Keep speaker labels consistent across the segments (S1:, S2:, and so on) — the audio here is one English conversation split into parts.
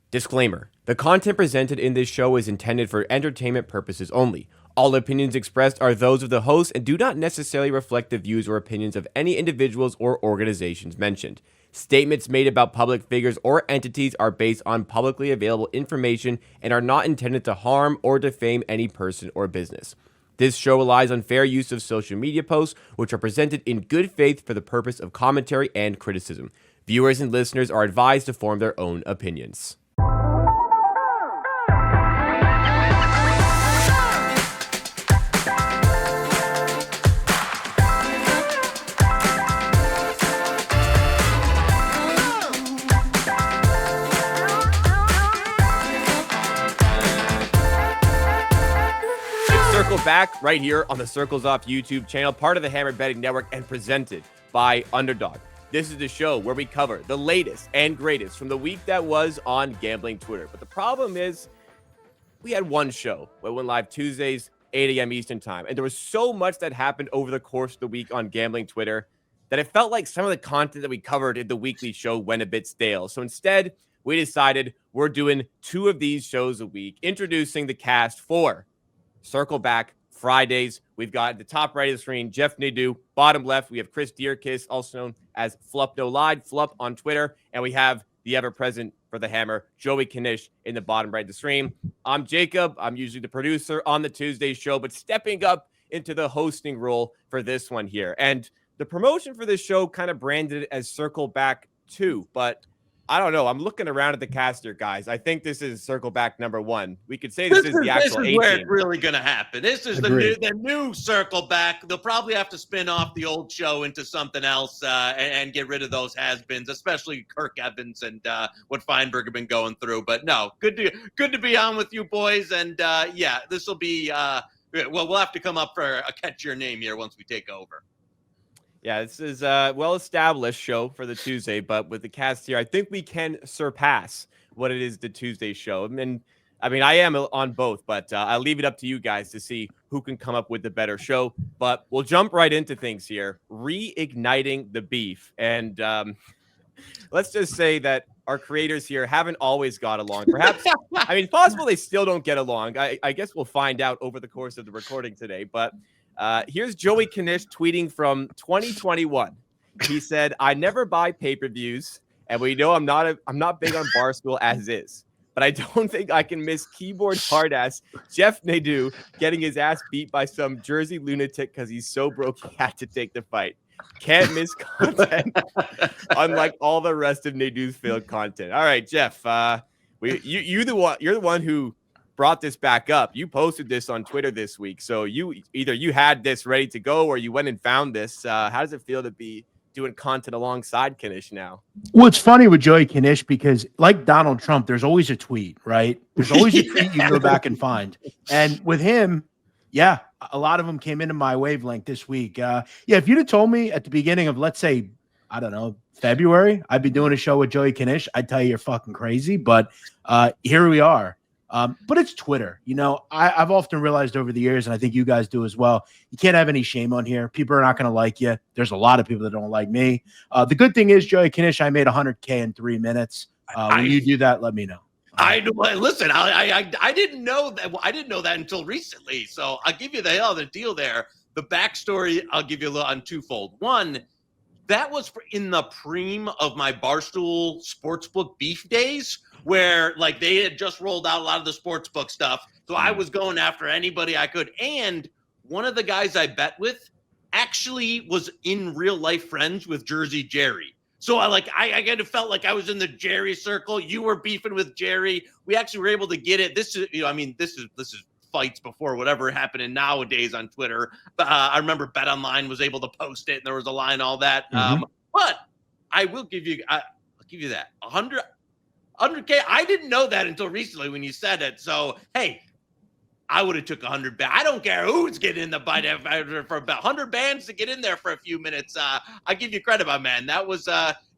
S1: Disclaimer: the content presented in this show is intended for entertainment purposes only. All opinions expressed are those of the host and do not necessarily reflect the views or opinions of any individuals or organizations mentioned. Statements made about public figures or entities are based on publicly available information and are not intended to harm or defame any person or business. This show relies on fair use of social media posts, which are presented in good faith for the purpose of commentary and criticism. Viewers and listeners are advised to form their own opinions. Circle back right here on the Circles Off YouTube channel, part of the Hammer Betting Network and presented by Underdog. This is the show where we cover the latest and greatest from the week that was on gambling Twitter. But the problem is we had one show that went live Tuesdays, 8 a.m. Eastern time. And there was so much that happened over the course of the week on gambling Twitter that it felt like some of the content that we covered in the weekly show went a bit stale. So instead, we decided we're doing 2 of these shows a week, introducing the cast for Circle Back Fridays. We've got at the top right of the screen, Jeff Nadeau. Bottom left, we have Chris Deerkiss, also known as Flup No Lied, Flup on Twitter. And we have the ever-present for the Hammer, Joey Knish, in the bottom right of the screen. I'm Jacob. I'm usually the producer on the Tuesday show, but stepping up into the hosting role for this one here. And the promotion for this show kind of branded it as Circle Back 2, but I don't know. I'm looking around at the cast here, guys. I think this is Circle Back number 1. We could say this is the actual 18.
S2: This is where it's really going to happen. This is the new Circle Back. They'll probably have to spin off the old show into something else and get rid of those has-beens, especially Kirk Evans and what Feinberg have been going through. But no, good to be on with you boys. And yeah, this will be we'll have to come up for a catch your name here once we take over.
S1: Yeah, this is a well-established show for the Tuesday, but with the cast here, I think we can surpass what it is the Tuesday show. And I mean, I am on both, but I'll leave it up to you guys to see who can come up with the better show. But we'll jump right into things here, reigniting the beef. And let's just say that our creators here haven't always got along. Perhaps, I mean, possible they still don't get along. I guess we'll find out over the course of the recording today, but here's Joey Knish tweeting from 2021. He said, "I never buy pay-per-views, and we know I'm not big on Barstool as is, but I don't think I can miss keyboard hard-ass Jeff Nadeau getting his ass beat by some Jersey lunatic because he's so broke he had to take the fight. Can't miss content, unlike all the rest of Nadeau's failed content." All right, Jeff, you're the one who brought this back up. You posted this on Twitter this week, so you had this ready to go or you went and found this. How does it feel to be doing content alongside Knish now?
S3: Well, it's funny with Joey Knish because, like Donald Trump, there's always a tweet, right? There's always a tweet you can go back and find. And with him, yeah, a lot of them came into my wavelength this week. Yeah, if you'd have told me at the beginning of, let's say, I don't know, February, I'd be doing a show with Joey Knish, I'd tell you you're fucking crazy. But here we are. But it's Twitter. You know, I've often realized over the years, and I think you guys do as well, you can't have any shame on here. People are not going to like you. There's a lot of people that don't like me. The good thing is, Joey Knish, I made 100K in 3 minutes. When you do that, let me know.
S2: Listen, I didn't know that. I didn't know that until recently. So I'll give you the deal there. The backstory, I'll give you a little on twofold. One, that was in the preem of my Barstool Sportsbook beef days, where like they had just rolled out a lot of the sportsbook stuff. So I was going after anybody I could. And one of the guys I bet with actually was in real life friends with Jersey Jerry. So I kind of felt like I was in the Jerry circle. You were beefing with Jerry. We actually were able to get it. This is, this is fights before whatever happening nowadays on Twitter. I remember BetOnline was able to post it and there was a line, all that. But I will give you, I'll give you that 100K. I didn't know that until recently when you said it. So, hey, I would have took 100. I don't care who's getting in the bite for about 100 bands to get in there for a few minutes. I give you credit, my man. That was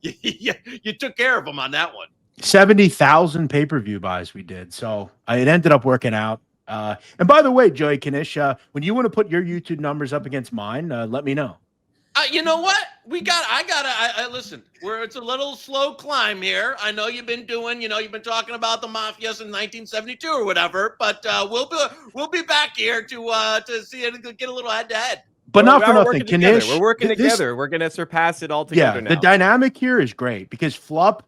S2: you took care of them on that one.
S3: 70,000 pay-per-view buys we did. So it ended up working out. And by the way, Joey Knish, when you want to put your YouTube numbers up against mine, let me know.
S2: You know what? I listen. It's a little slow climb here. I know you've been talking about the mafia since 1972 or whatever. But we'll be back here to see it get a little head to head.
S3: But
S1: Well,
S3: not for
S1: we're
S3: nothing,
S1: working together.
S3: Kanish.
S1: We're working
S3: this-
S1: together. We're gonna surpass it all together
S3: Yeah,
S1: now.
S3: the dynamic here is great because Flup.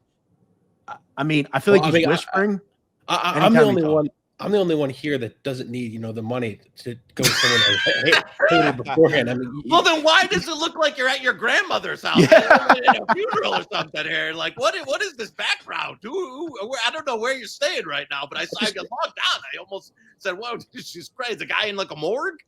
S3: I mean, I feel like he's whispering.
S4: I'm the
S3: anytime we
S4: only
S3: talk.
S4: one. I'm the only one here that doesn't need, the money to go to someone I hated beforehand. I mean,
S2: Well, then why does it look like you're at your grandmother's house
S3: Yeah.
S2: in a funeral or something here? Like, what is this background? I don't know where you're staying right now, but I got logged down. I almost said, "Whoa, she's crazy." The guy in like a morgue.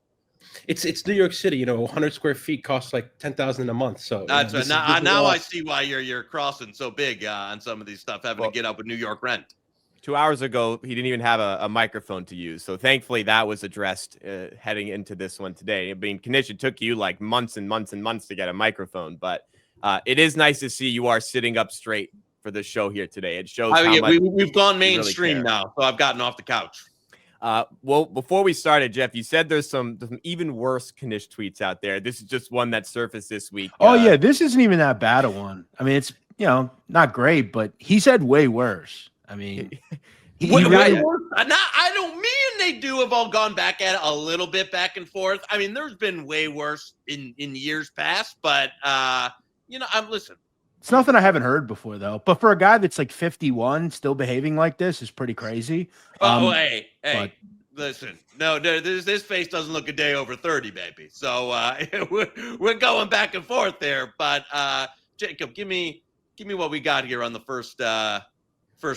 S4: it's New York City. 100 square feet costs like $10,000 a month. So
S2: That's
S4: this
S2: right.
S4: is
S2: Now
S4: all-
S2: I see why you're crossing so big on some of these stuff, having to get up with New York rent.
S1: 2 hours ago, he didn't even have a microphone to use. So thankfully that was addressed heading into this one today. I mean, Kanish, it took you like months and months and months to get a microphone, but it is nice to see you are sitting up straight for the show here today. It shows how much
S2: we've gone
S1: really
S2: mainstream
S1: care.
S2: now, so I've gotten off the couch.
S1: Well, before we started, Jeff, you said there's some even worse Kanish tweets out there. This is just one that surfaced this week.
S3: Oh yeah, this isn't even that bad a one. I mean, it's not great, but he said way worse. I mean,
S2: I don't. Me and they have all gone back at it a little bit back and forth. I mean, there's been way worse in years past, but I'm listening.
S3: It's nothing I haven't heard before though. But for a guy that's like 51 still behaving like this is pretty crazy.
S2: Hey, listen. No, this face doesn't look a day over 30, baby. So we're going back and forth there. But Jacob, give me what we got here on the first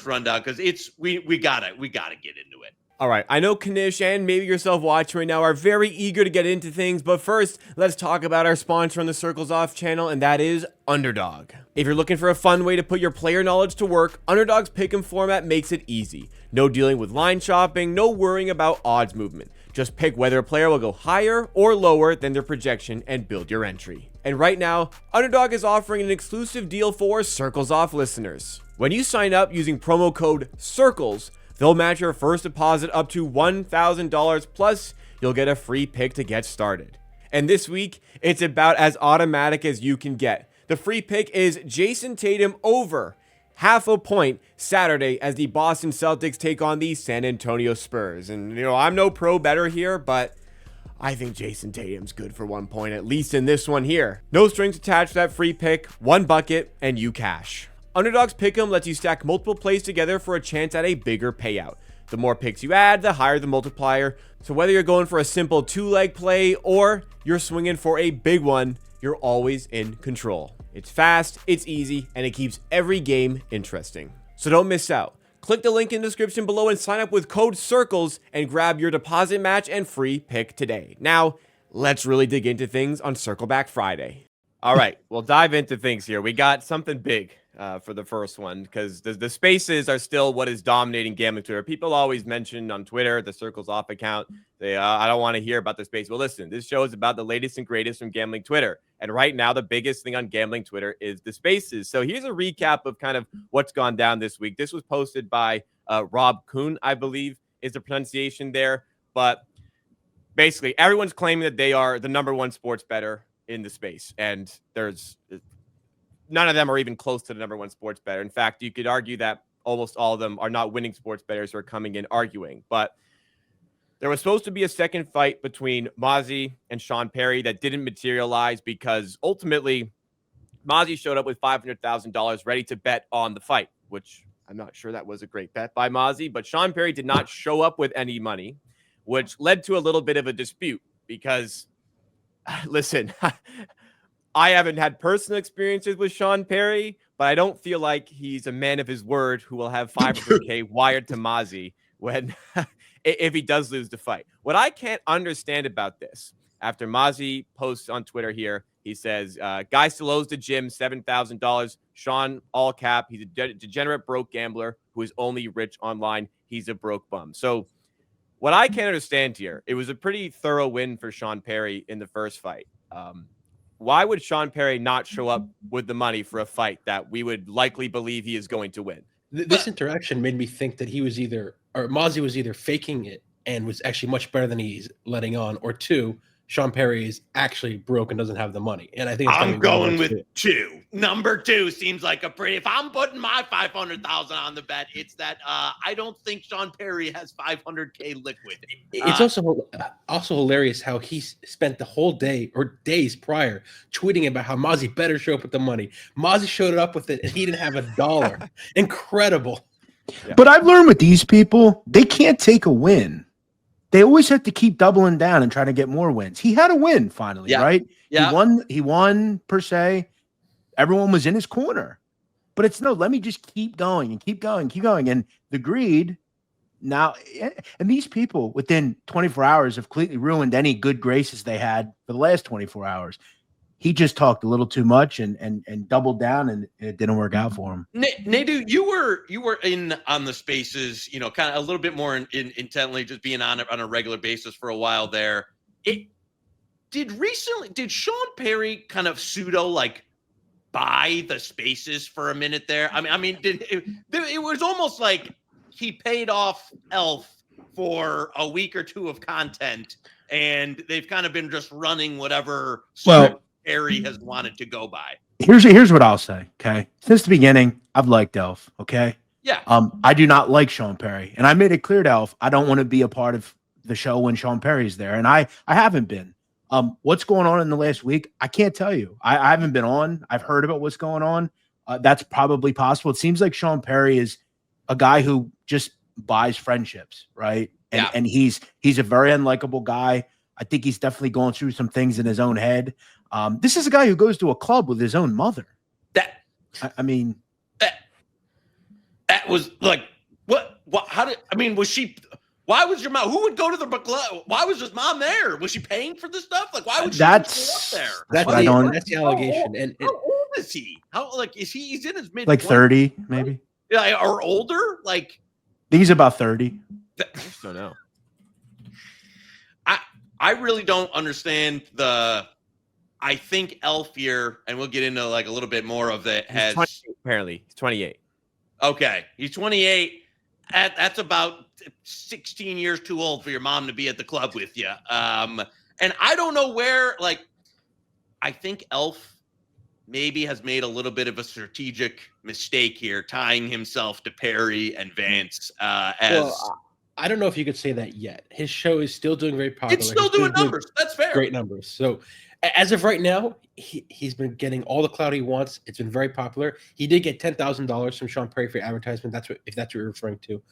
S2: rundown, because we gotta get into it.
S1: All right, I know Kanish and maybe yourself watching right now are very eager to get into things, but first, let's talk about our sponsor on the Circles Off channel, and that is Underdog. If you're looking for a fun way to put your player knowledge to work, Underdog's pick'em format makes it easy. No dealing with line shopping, no worrying about odds movement. Just pick whether a player will go higher or lower than their projection and build your entry. And right now, Underdog is offering an exclusive deal for Circles Off listeners. When you sign up using promo code CIRCLES, they'll match your first deposit up to $1,000, plus you'll get a free pick to get started. And this week, it's about as automatic as you can get. The free pick is Jason Tatum over 0.5 point Saturday as the Boston Celtics take on the San Antonio Spurs. And, I'm no pro bettor here, but I think Jason Tatum's good for 1 point, at least in this one here. No strings attached to that free pick, one bucket, and you cash. Underdog's Pick'em lets you stack multiple plays together for a chance at a bigger payout. The more picks you add, the higher the multiplier. So whether you're going for a simple 2-leg play or you're swinging for a big one, you're always in control. It's fast, it's easy, and it keeps every game interesting. So don't miss out. Click the link in the description below and sign up with code CIRCLES and grab your deposit match and free pick today. Now, let's really dig into things on Circleback Friday. All right, we'll dive into things here. We got something big for the first one, because the spaces are still what is dominating gambling Twitter. People always mention on Twitter, the Circles Off account, I don't want to hear about the space. Well, listen, this show is about the latest and greatest from gambling Twitter. And right now, the biggest thing on gambling Twitter is the spaces. So here's a recap of kind of what's gone down this week. This was posted by Rob Kuhn, I believe is the pronunciation there. But basically, everyone's claiming that they are the #1 sports bettor in the space. And there's none of them are even close to the #1 sports bettor. In fact, you could argue that almost all of them are not winning sports bettors who are coming in arguing. But there was supposed to be a second fight between Mazi and Sean Perry that didn't materialize because ultimately Mazi showed up with $500,000 ready to bet on the fight, which I'm not sure that was a great bet by Mazi. But Sean Perry did not show up with any money, which led to a little bit of a dispute because, listen, I haven't had personal experiences with Sean Perry, but I don't feel like he's a man of his word who will have $500K wired to Mazi when if he does lose the fight. What I can't understand about this, after Mazi posts on Twitter here, he says, guy still owes the gym $7,000. Sean, all cap, he's a degenerate broke gambler who is only rich online. He's a broke bum. So what I can't understand here, it was a pretty thorough win for Sean Perry in the first fight. Why would Sean Perry not show up with the money for a fight that we would likely believe he is going to win?
S4: This interaction made me think that Mazi was either faking it and was actually much better than he's letting on, or two, Sean Perry is actually broke and doesn't have the money. And I think it's
S2: I'm going with 2. Number 2 seems like a pretty. If I'm putting my 500,000 on the bet, it's that I don't think Sean Perry has 500K liquid.
S4: It's also hilarious how he spent the whole day or days prior tweeting about how Mazi better show up with the money. Mazi showed up with it and he didn't have $1. Incredible.
S1: Yeah.
S3: But I've learned with these people, they can't take a win. They always have to keep doubling down and trying to get more wins. He had a win finally, right?
S2: Yeah.
S3: He won per se. Everyone was in his corner. But it's no, let me just keep going and keep going, keep going. And the greed now, and these people within 24 hours have completely ruined any good graces they had for the last 24 hours. He just talked a little too much and doubled down, and it didn't work out for him.
S2: Nadu, you were in on the spaces, kind of a little bit more intently, just being on it on a regular basis for a while there. Did Sean Perry kind of pseudo buy the spaces for a minute there? I mean, it was almost like he paid off Elf for a week or 2 of content, and they've kind of been just running whatever. Perry has wanted to go by.
S3: Here's what I'll say. Okay, since the beginning, I've liked Elf. Okay,
S2: yeah.
S3: I do not like Sean Perry, and I made it clear to Elf I don't want to be a part of the show when Sean Perry's there, and I haven't been. What's going on in the last week? I can't tell you. I haven't been on. I've heard about what's going on. That's probably possible. It seems like Sean Perry is a guy who just buys friendships, right? And he's a very unlikable guy. I think he's definitely going through some things in his own head. This is a guy who goes to a club with his own mother. That
S2: was like, what, was she, why was your mom, who would go to the club? Why was his mom there? Was she paying for this stuff? Why would she go up there?
S4: That's the allegation. And
S2: how old is he? He's in his mid
S3: 30, maybe.
S2: Yeah, or older?
S3: He's about 30.
S1: I just don't know.
S2: I really don't understand I think Elf here, and we'll get into a little bit more of that.
S1: Apparently, he's 28.
S2: Okay, he's 28. That's about 16 years too old for your mom to be at the club with you. And I don't know where. I think Elf maybe has made a little bit of a strategic mistake here, tying himself to Perry and Vance.
S4: I don't know if you could say that yet. His show is still doing very popular.
S2: It's still doing numbers. That's fair.
S4: Great numbers. So as of right now, he's been getting all the clout he wants. It's been very popular. He did get $10,000 from Sean Perry for advertisement. If that's what you're referring to,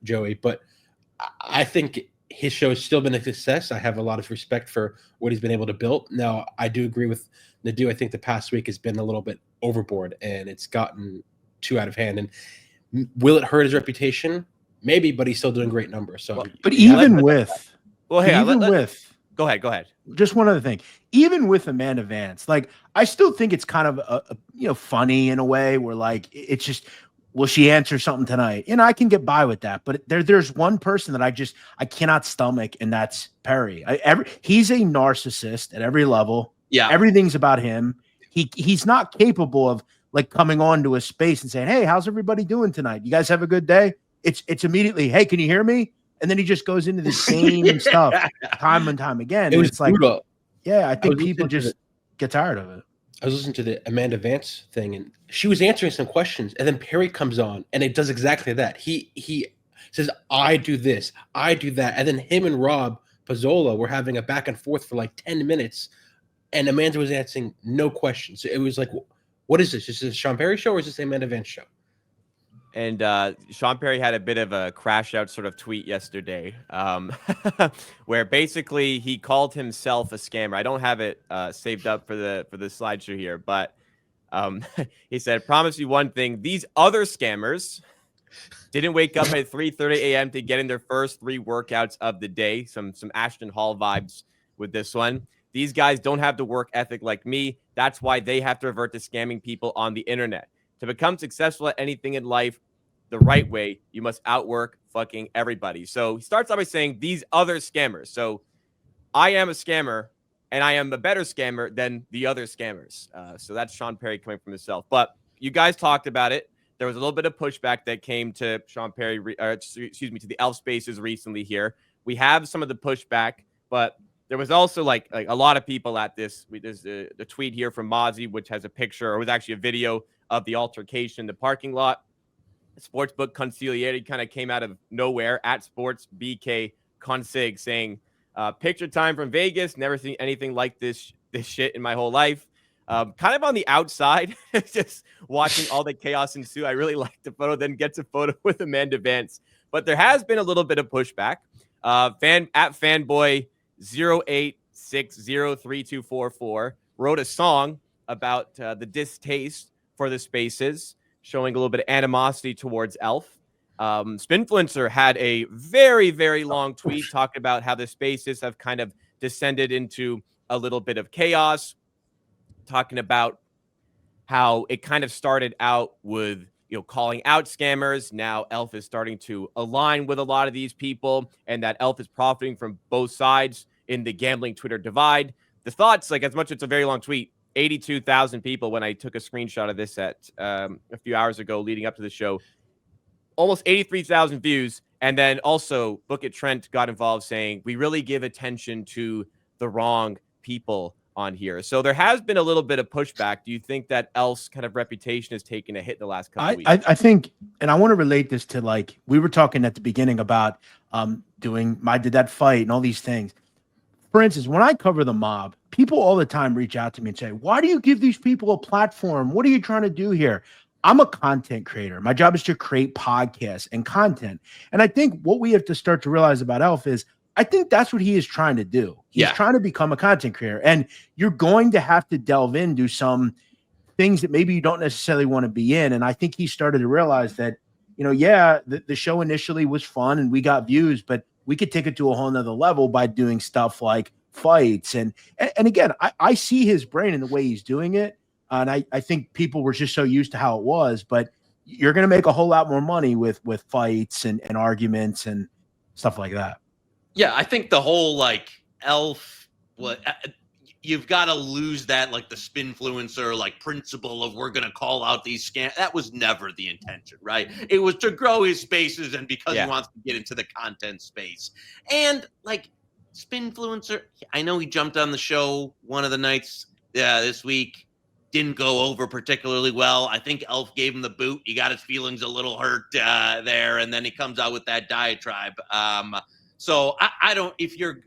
S4: Joey. But I think his show has still been a success. I have a lot of respect for what he's been able to build. Now, I do agree with Nadu. I think the past week has been a little bit overboard, and it's gotten too out of hand. And will it hurt his reputation? Maybe, but he's still doing great numbers. So,
S3: but even with,
S1: go ahead.
S3: Just one other thing. Even with Amanda Vance, I still think it's kind of funny in a way where it's just, will she answer something tonight? I can get by with that. But there's one person that I cannot stomach, and that's Perry. He's a narcissist at every level.
S2: Yeah,
S3: everything's about him. He's not capable of coming on to a space and saying, "Hey, how's everybody doing tonight? You guys have a good day?" It's immediately, "Hey, can you hear me?" And then he just goes into the same stuff time and time again.
S4: It's brutal.
S3: I think people just get tired of it.
S4: I was listening to the Amanda Vance thing, and she was answering some questions, and then Perry comes on, and it does exactly that. He says, "I do this, I do that," and then him and Rob Pizzola were having a back and forth for 10 minutes, and Amanda was answering no questions. It was what is this? Is this a Sean Perry show, or is this the Amanda Vance show?
S1: And Sean Perry had a bit of a crash out sort of tweet yesterday where basically he called himself a scammer. I don't have it saved up for the slideshow here, but he said, "Promise you one thing. These other scammers didn't wake up at 3:30 a.m. to get in their first 3 workouts of the day." Some Ashton Hall vibes with this one. "These guys don't have the work ethic like me. That's why they have to revert to scamming people on the internet. To become successful at anything in life the right way, you must outwork fucking everybody." So he starts out by saying these other scammers. So I am a scammer, and I am a better scammer than the other scammers. So that's Sean Perry coming from himself. But you guys talked about it. There was a little bit of pushback that came to Sean Perry, to the Elf Spaces recently here. We have some of the pushback, but there was also like a lot of people at this. There's the tweet here from Mazi, which has a picture, or it was actually a video of the altercation in the parking lot. Sportsbook Consigliere kind of came out of nowhere at Sports BK Consig saying, picture time from Vegas. Never seen anything like this shit in my whole life. Kind of on the outside, just watching all the chaos ensue. I really liked the photo, then gets a photo with Amanda Vance. But there has been a little bit of pushback. Fanboy 08603244 wrote a song about the distaste for the spaces, showing a little bit of animosity towards Elf. Spinfluencer had a very, very long tweet talking about how the spaces have kind of descended into a little bit of chaos, talking about how it kind of started out with, calling out scammers. Now Elf is starting to align with a lot of these people, and that Elf is profiting from both sides in the gambling Twitter divide. The thoughts, like, as much as it's a very long tweet, 82,000 people when I took a screenshot of this at a few hours ago leading up to the show, almost 83,000 views. And then also Book It Trent got involved saying, we really give attention to the wrong people on here. So there has been a little bit of pushback. Do you think that Elf's kind of reputation has taken a hit the last couple of weeks?
S3: I think, and I want to relate this to, like, we were talking at the beginning about did that fight and all these things. For instance, when I cover the mob, people all the time reach out to me and say, why do you give these people a platform? What are you trying to do here? I'm a content creator. My job is to create podcasts and content. And I think what we have to start to realize about Elf is, I think that's what he is trying to do. He's trying to become a content creator. And you're going to have to delve into some things that maybe you don't necessarily want to be in. And I think he started to realize that, the show initially was fun and we got views, but we could take it to a whole nother level by doing stuff like fights. And again, I see his brain in the way he's doing it. And I think people were just so used to how it was, but you're going to make a whole lot more money with fights and arguments and stuff like that.
S2: Yeah, I think the whole like Elf, you've got to lose that, like the spinfluencer like principle of we're going to call out these scams. That was never the intention, right? It was to grow his spaces and because he wants to get into the content space. And like spinfluencer, I know he jumped on the show one of the nights this week. Didn't go over particularly well. I think Elf gave him the boot. He got his feelings a little hurt there, and then he comes out with that diatribe. So I don't. If you're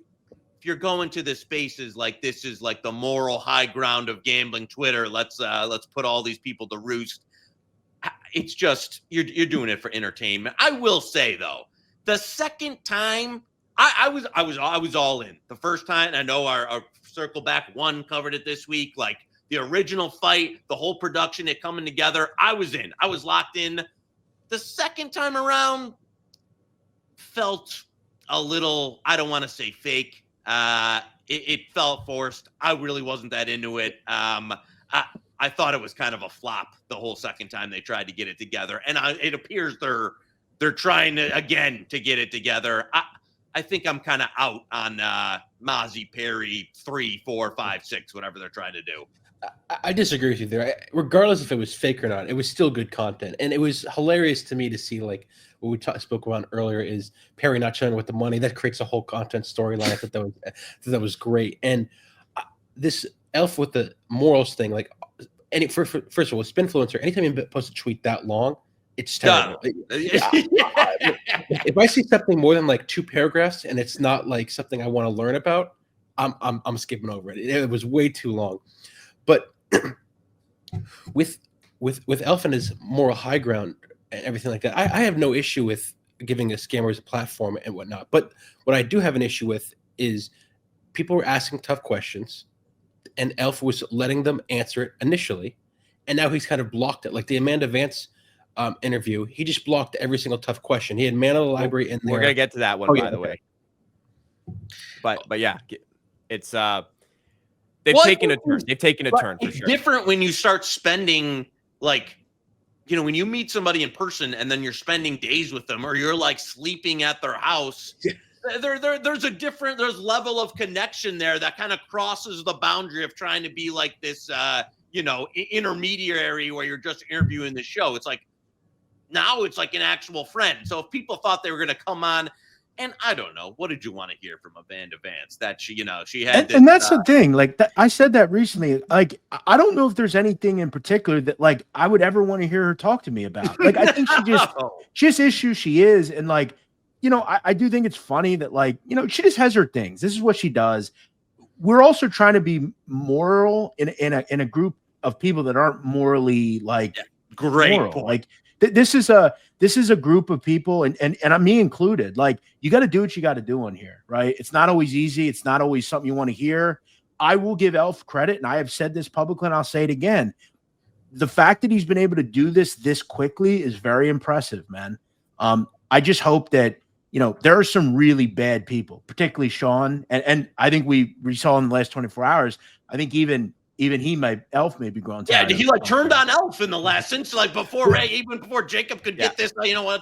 S2: going to the spaces like this is like the moral high ground of gambling Twitter. Let's put all these people to roost. It's just you're doing it for entertainment. I will say though, the second time I was all in. The first time, I know our Circle Back One covered it this week. Like the original fight, the whole production, it coming together. I was in. I was locked in. The second time around felt a little, I don't want to say fake. It felt forced. I really wasn't that into it. I thought it was kind of a flop the whole second time they tried to get it together. And it appears they're trying to, again, to get it together. I think I'm kind of out on Mazi, Perry, 3, 4, 5, 6, whatever they're trying to do.
S4: I disagree with you there. Regardless if it was fake or not, it was still good content. And it was hilarious to me to see, like, what we spoke about earlier is Perry not showing with the money. That creates a whole content storyline. I thought that was great. And this Elf with the morals thing, like, first of all, Spinfluencer, anytime you post a tweet that long, it's terrible. If I see something more than like 2 paragraphs and it's not like something I want to learn about, I'm skipping over it. It was way too long. But with Elf and his moral high ground and everything like that, I have no issue with giving the scammers a platform and whatnot. But what I do have an issue with is people were asking tough questions, and Elf was letting them answer it initially, and now he's kind of blocked it. Like the Amanda Vance interview, he just blocked every single tough question. He had Man of the Library in there.
S1: We're gonna get to that one, by the way. But yeah, it's they've taken a turn. They've taken a turn for
S2: it's
S1: sure.
S2: Different when you start spending, like, when you meet somebody in person and then you're spending days with them, or you're like sleeping at their house. There's there's level of connection there that kind of crosses the boundary of trying to be like this, intermediary where you're just interviewing the show. It's like now it's like an actual friend. So if people thought they were going to come on, And I don't know. What did you want to hear from Amanda Vance? That she had this,
S3: and that's the thing. Like I said that recently. Like I don't know if there's anything in particular that like I would ever want to hear her talk to me about. Like I think she just is who she is, and like I do think it's funny that like she just has her things. This is what she does. We're also trying to be moral in a group of people that aren't morally like
S2: great
S3: moral.
S2: point.
S3: Like this is a group of people, and me included. Like you got to do what you got to do on here, right? It's not always easy. It's not always something you want to hear. I will give Elf credit, and I have said this publicly, and I'll say it again. The fact that he's been able to do this quickly is very impressive, man. I just hope that there are some really bad people, particularly Sean, and I think we saw in the last 24 hours. I think even Elf may be growing.
S2: Yeah, he like turned on Elf in the last since like even before Jacob could get this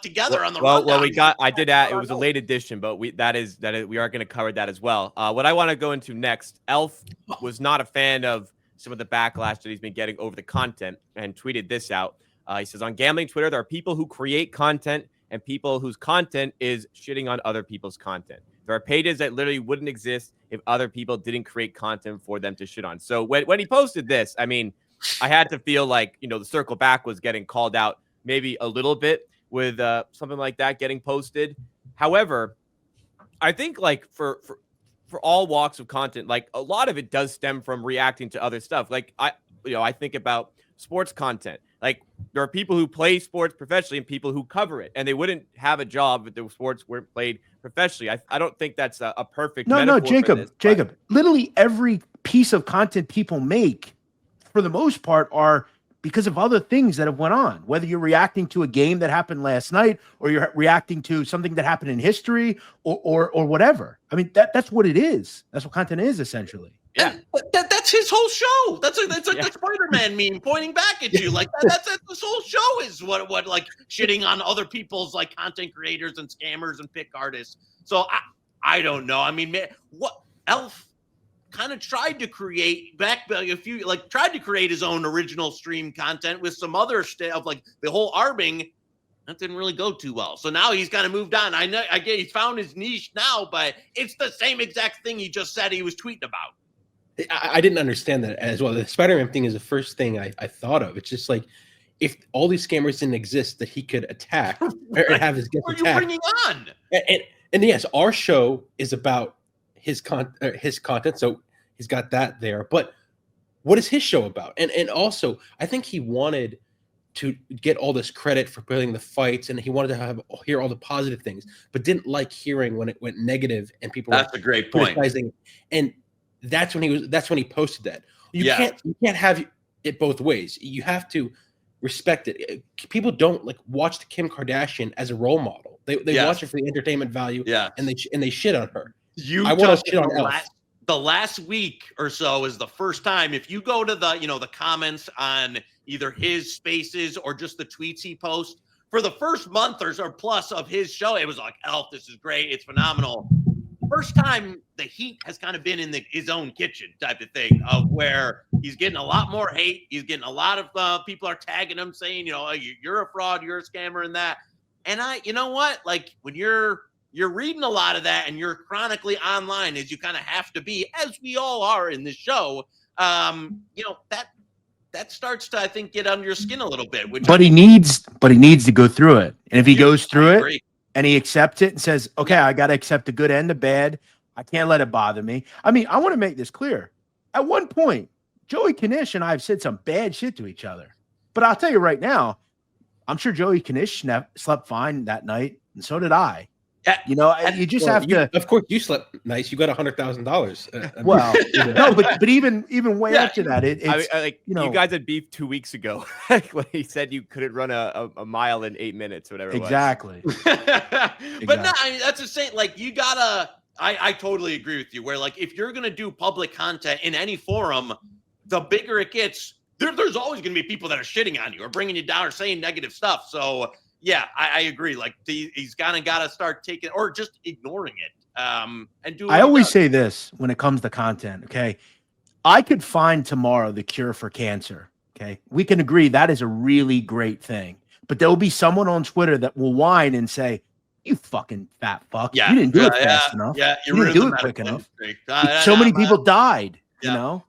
S2: together on the rundown.
S1: Well, I did add it was a late edition, but we are going to cover that as well. What I want to go into next, Elf was not a fan of some of the backlash that he's been getting over the content and tweeted this out. He says on gambling Twitter, there are people who create content and people whose content is shitting on other people's content. There are pages that literally wouldn't exist if other people didn't create content for them to shit on. So when he posted this, I mean, I had to feel like, the circle back was getting called out maybe a little bit with something like that getting posted. However, I think like for all walks of content, like a lot of it does stem from reacting to other stuff. Like I think about sports content. Like there are people who play sports professionally and people who cover it, and they wouldn't have a job if the sports weren't played professionally. I don't think that's a perfect metaphor for this,
S3: Jacob, literally every piece of content people make for the most part are because of other things that have went on, whether you're reacting to a game that happened last night or you're reacting to something that happened in history or whatever. I mean, that's what it is. That's what content is essentially.
S2: Yeah, that's his whole show. That's like the Spider-Man meme pointing back at you. Like that's this whole show is what like shitting on other people's like content creators and scammers and pick artists. So I don't know. I mean, man, what Elf kind of tried to create tried to create his own original stream content with some other stuff like the whole arbing. That didn't really go too well. So now he's kind of moved on. I get he's found his niche now, but it's the same exact thing he just said he was tweeting about.
S4: I didn't understand that as well. The Spider-Man thing is the first thing I thought of. It's just like if all these scammers didn't exist that he could attack or have his guests attacked.
S2: What are you bringing on?
S4: And yes, our show is about his content, so he's got that there. But what is his show about? And also, I think he wanted to get all this credit for building the fights, and he wanted to hear all the positive things, but didn't like hearing when it went negative and people
S2: That's a great point.
S4: And that's when he posted that. You can't have it both ways. You have to respect it. People don't like watch Kim Kardashian as a role model. They watch her for the entertainment value.
S2: Yeah,
S4: and they shit on her.
S2: I want to shit on Elf. The last week or so is the first time. If you go to the comments on either his spaces or just the tweets he posts for the first month or plus of his show, it was like, Elf, this is great, it's phenomenal. First time the heat has kind of been in his own kitchen type of thing, of where he's getting a lot more hate. He's getting a lot of people are tagging him saying, you're a fraud, you're a scammer, and that. And you know what? Like when you're reading a lot of that and you're chronically online, as you kind of have to be, as we all are in this show, that starts to, I think, get under your skin a little bit.
S3: He needs to go through it. And if he goes through it and he accepts it and says, okay, I got to accept the good and the bad, I can't let it bother me. I mean, I want to make this clear. At one point, Joey Knish and I have said some bad shit to each other. But I'll tell you right now, I'm sure Joey Knish slept fine that night, and so did I. You just have to.
S4: Of course, you slept nice. You got $100,000.
S3: Well, no, but even way after that,
S1: you guys had beef 2 weeks ago when he said you couldn't run a mile in 8 minutes or whatever.
S3: Exactly.
S2: But no, I mean, that's the same. Like you gotta. I totally agree with you. Where like if you're gonna do public content in any forum, the bigger it gets, there's always gonna be people that are shitting on you or bringing you down or saying negative stuff. So. Yeah, I agree. Like he's got to start taking or just ignoring it. And do.
S3: I always say this when it comes to content. Okay, I could find tomorrow the cure for cancer. Okay, we can agree that is a really great thing. But there will be someone on Twitter that will whine and say, You fucking fat fuck.
S2: Yeah,
S3: You didn't do it
S2: yeah,
S3: fast enough.
S2: Yeah,
S3: You didn't do it quick enough. So many people died, you know?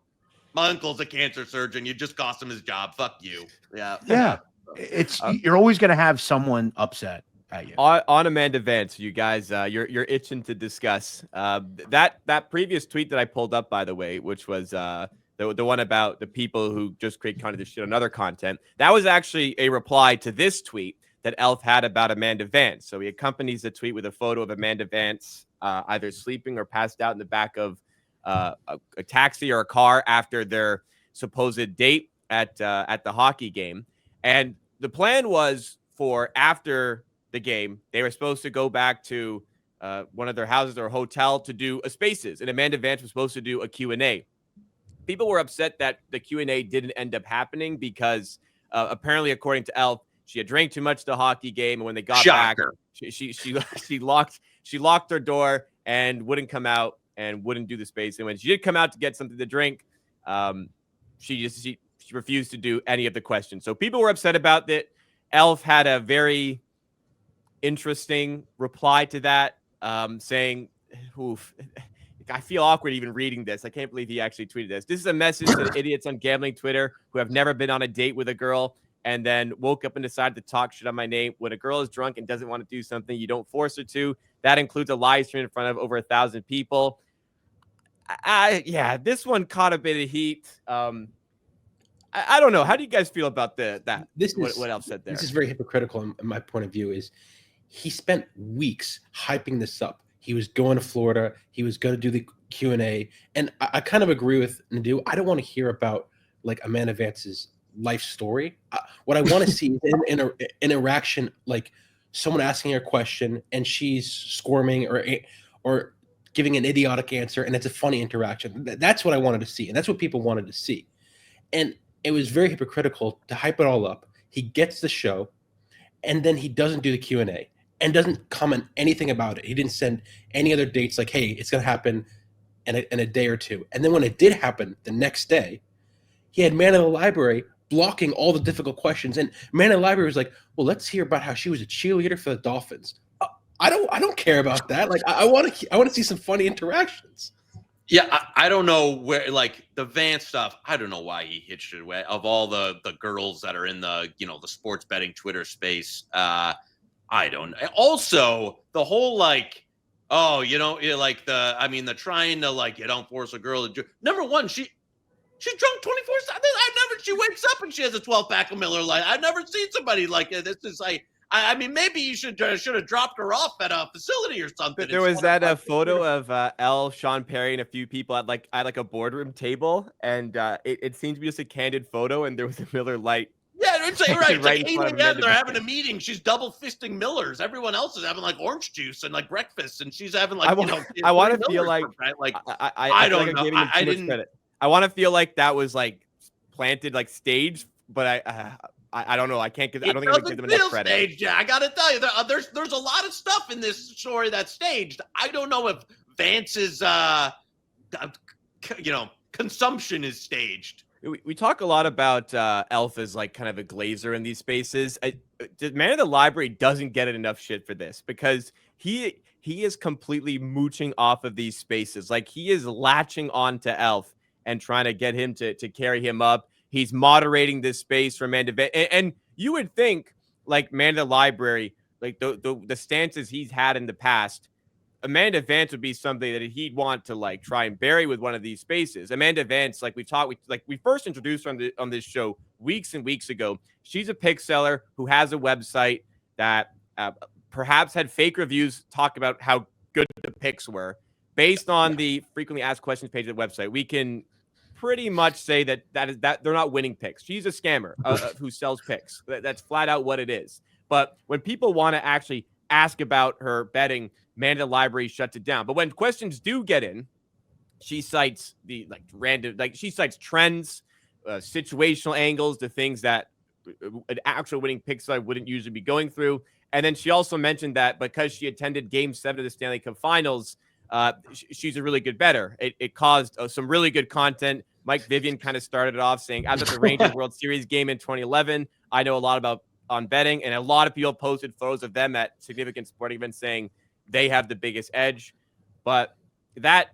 S2: My uncle's a cancer surgeon. You just cost him his job. Fuck you. Yeah.
S3: Yeah. It's you're always going to have someone upset at you.
S1: On Amanda Vance, you guys, you're itching to discuss that previous tweet that I pulled up, by the way, which was the one about the people who just create content to shit on other content. That was actually a reply to this tweet that Elf had about Amanda Vance. So he accompanies the tweet with a photo of Amanda Vance either sleeping or passed out in the back of a taxi or a car after their supposed date at the hockey game. And the plan was for after the game, they were supposed to go back to one of their houses or a hotel to do a Spaces, and Amanda Vance was supposed to do a Q&A. People were upset that the Q&A didn't end up happening because apparently, according to Elf, she had drank too much the hockey game, and when they got back, she locked her door and wouldn't come out and wouldn't do the Space. And when she did come out to get something to drink, she refused to do any of the questions. So people were upset about that. Elf had a very interesting reply to that, saying, oof, I feel awkward even reading this. I can't believe he actually tweeted this. This is a message to idiots on gambling Twitter who have never been on a date with a girl and then woke up and decided to talk shit on my name. When a girl is drunk and doesn't want to do something, you don't force her to. That includes a live stream in front of over 1,000 people. Yeah, this one caught a bit of heat. I don't know. How do you guys feel about that? What Elf said there?
S4: This is very hypocritical in my point of view. Is he spent weeks hyping this up. He was going to Florida. He was going to do the Q&A. And I kind of agree with Nadu. I don't want to hear about like Amanda Vance's life story. What I want to see is an interaction, like someone asking her a question and she's squirming or giving an idiotic answer, and it's a funny interaction. That's what I wanted to see, and that's what people wanted to see. And it was very hypocritical to hype it all up. He gets the show, and then he doesn't do the Q&A and doesn't comment anything about it. He didn't send any other dates like, hey, it's going to happen in a day or two. And then when it did happen the next day, he had Man in the Library blocking all the difficult questions. And Man in the Library was like, well, let's hear about how she was a cheerleader for the Dolphins. I don't care about that. Like, I want to see some funny interactions.
S2: Yeah, I don't know where, like, the Vance stuff, I don't know why he hitched it away. Of all the girls that are in the, the sports betting Twitter space, I don't. Also, the whole, like, like the trying to, like, you don't force a girl to do. Number one, she's drunk 24/7. She wakes up and she has a 12-pack of Miller Lite. I've never seen somebody like this. Is like, I mean, maybe you should have dropped her off at a facility or something.
S1: There was that photo of Elle, Sean Perry, and a few people at a boardroom table, and it seemed to be just a candid photo, and there was a Miller Lite.
S2: Yeah, it's like, right. It's
S1: right
S2: like
S1: in
S2: 8
S1: front of
S2: a.m. They're
S1: Amanda
S2: having a meeting. She's double fisting Millers. Everyone else is having like orange juice and like breakfast, and she's having like
S1: I want to feel like
S2: I don't know. I didn't.
S1: Credit. I want to feel like that was like planted, like staged, but I don't know. I can't give. I don't think I can give them enough credit.
S2: Staged, yeah, I gotta tell you, there's a lot of stuff in this story that's staged. I don't know if Vance's consumption is staged.
S1: We talk a lot about Elf as like kind of a glazer in these spaces. Man of the Library doesn't get enough shit for this because he is completely mooching off of these spaces. Like he is latching on to Elf and trying to get him to carry him up. He's moderating this space for Amanda Vance. And you would think like Man of the Library, like the stances he's had in the past, Amanda Vance would be something that he'd want to like try and bury with one of these spaces. Amanda Vance, like we first introduced her on this show weeks and weeks ago. She's a pick seller who has a website that perhaps had fake reviews talk about how good the picks were. Based on the frequently asked questions page of the website, we can pretty much say that they're not winning picks. She's a scammer who sells picks. That's flat out what it is. But when people want to actually ask about her betting, Man of the Library shuts it down. But when questions do get in, she cites she cites trends, situational angles, the things that an actual winning pick site wouldn't usually be going through. And then she also mentioned that because she attended Game 7 of the Stanley Cup Finals, she's a really good bettor. It caused some really good content. Mike Vivian kind of started it off saying, "I was at the Rangers World Series game in 2011. I know a lot about on betting, and a lot of people posted photos of them at significant sporting events saying they have the biggest edge. But that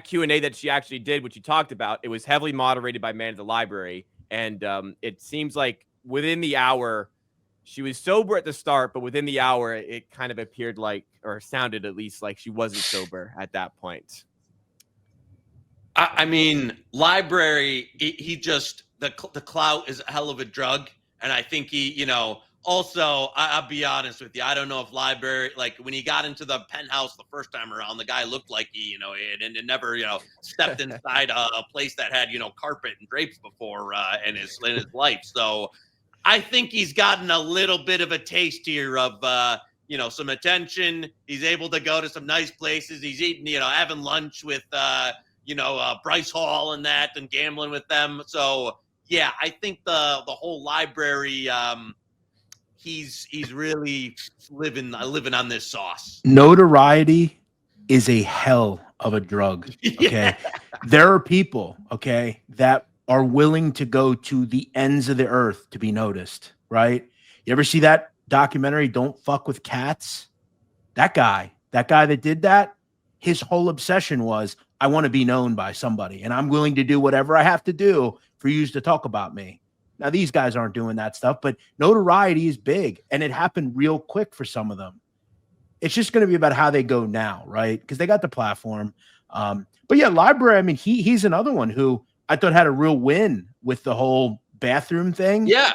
S1: Q&A that she actually did, which you talked about, it was heavily moderated by Man of the Library, and it seems like within the hour, she was sober at the start, but within the hour, it kind of appeared like, or sounded at least like she wasn't sober at that point.
S2: I mean, Library, he just, the clout is a hell of a drug. And I think he, you know, also, I'll be honest with you, I don't know if Library, like when he got into the penthouse the first time around, the guy looked like he, you know, and never, you know, stepped inside a place that had, you know, carpet and drapes before in his life. So I think he's gotten a little bit of a taste here of, you know, some attention. He's able to go to some nice places. He's eating, you know, having lunch with, you know, Bryce Hall and that, and gambling with them. So yeah, I think the whole Library, he's really living on this sauce.
S3: Notoriety is a hell of a drug. Okay,
S2: Yeah.
S3: There are people, okay, that are willing to go to the ends of the earth to be noticed. Right? You ever see that documentary, Don't Fuck with Cats? That guy that did that, his whole obsession was, I want to be known by somebody, and I'm willing to do whatever I have to do for you to talk about me. Now, these guys aren't doing that stuff, but notoriety is big, and it happened real quick for some of them. It's just going to be about how they go now, right? Because they got the platform. But yeah, Library, I mean, he's another one who I thought had a real win with the whole bathroom thing.
S2: Yeah.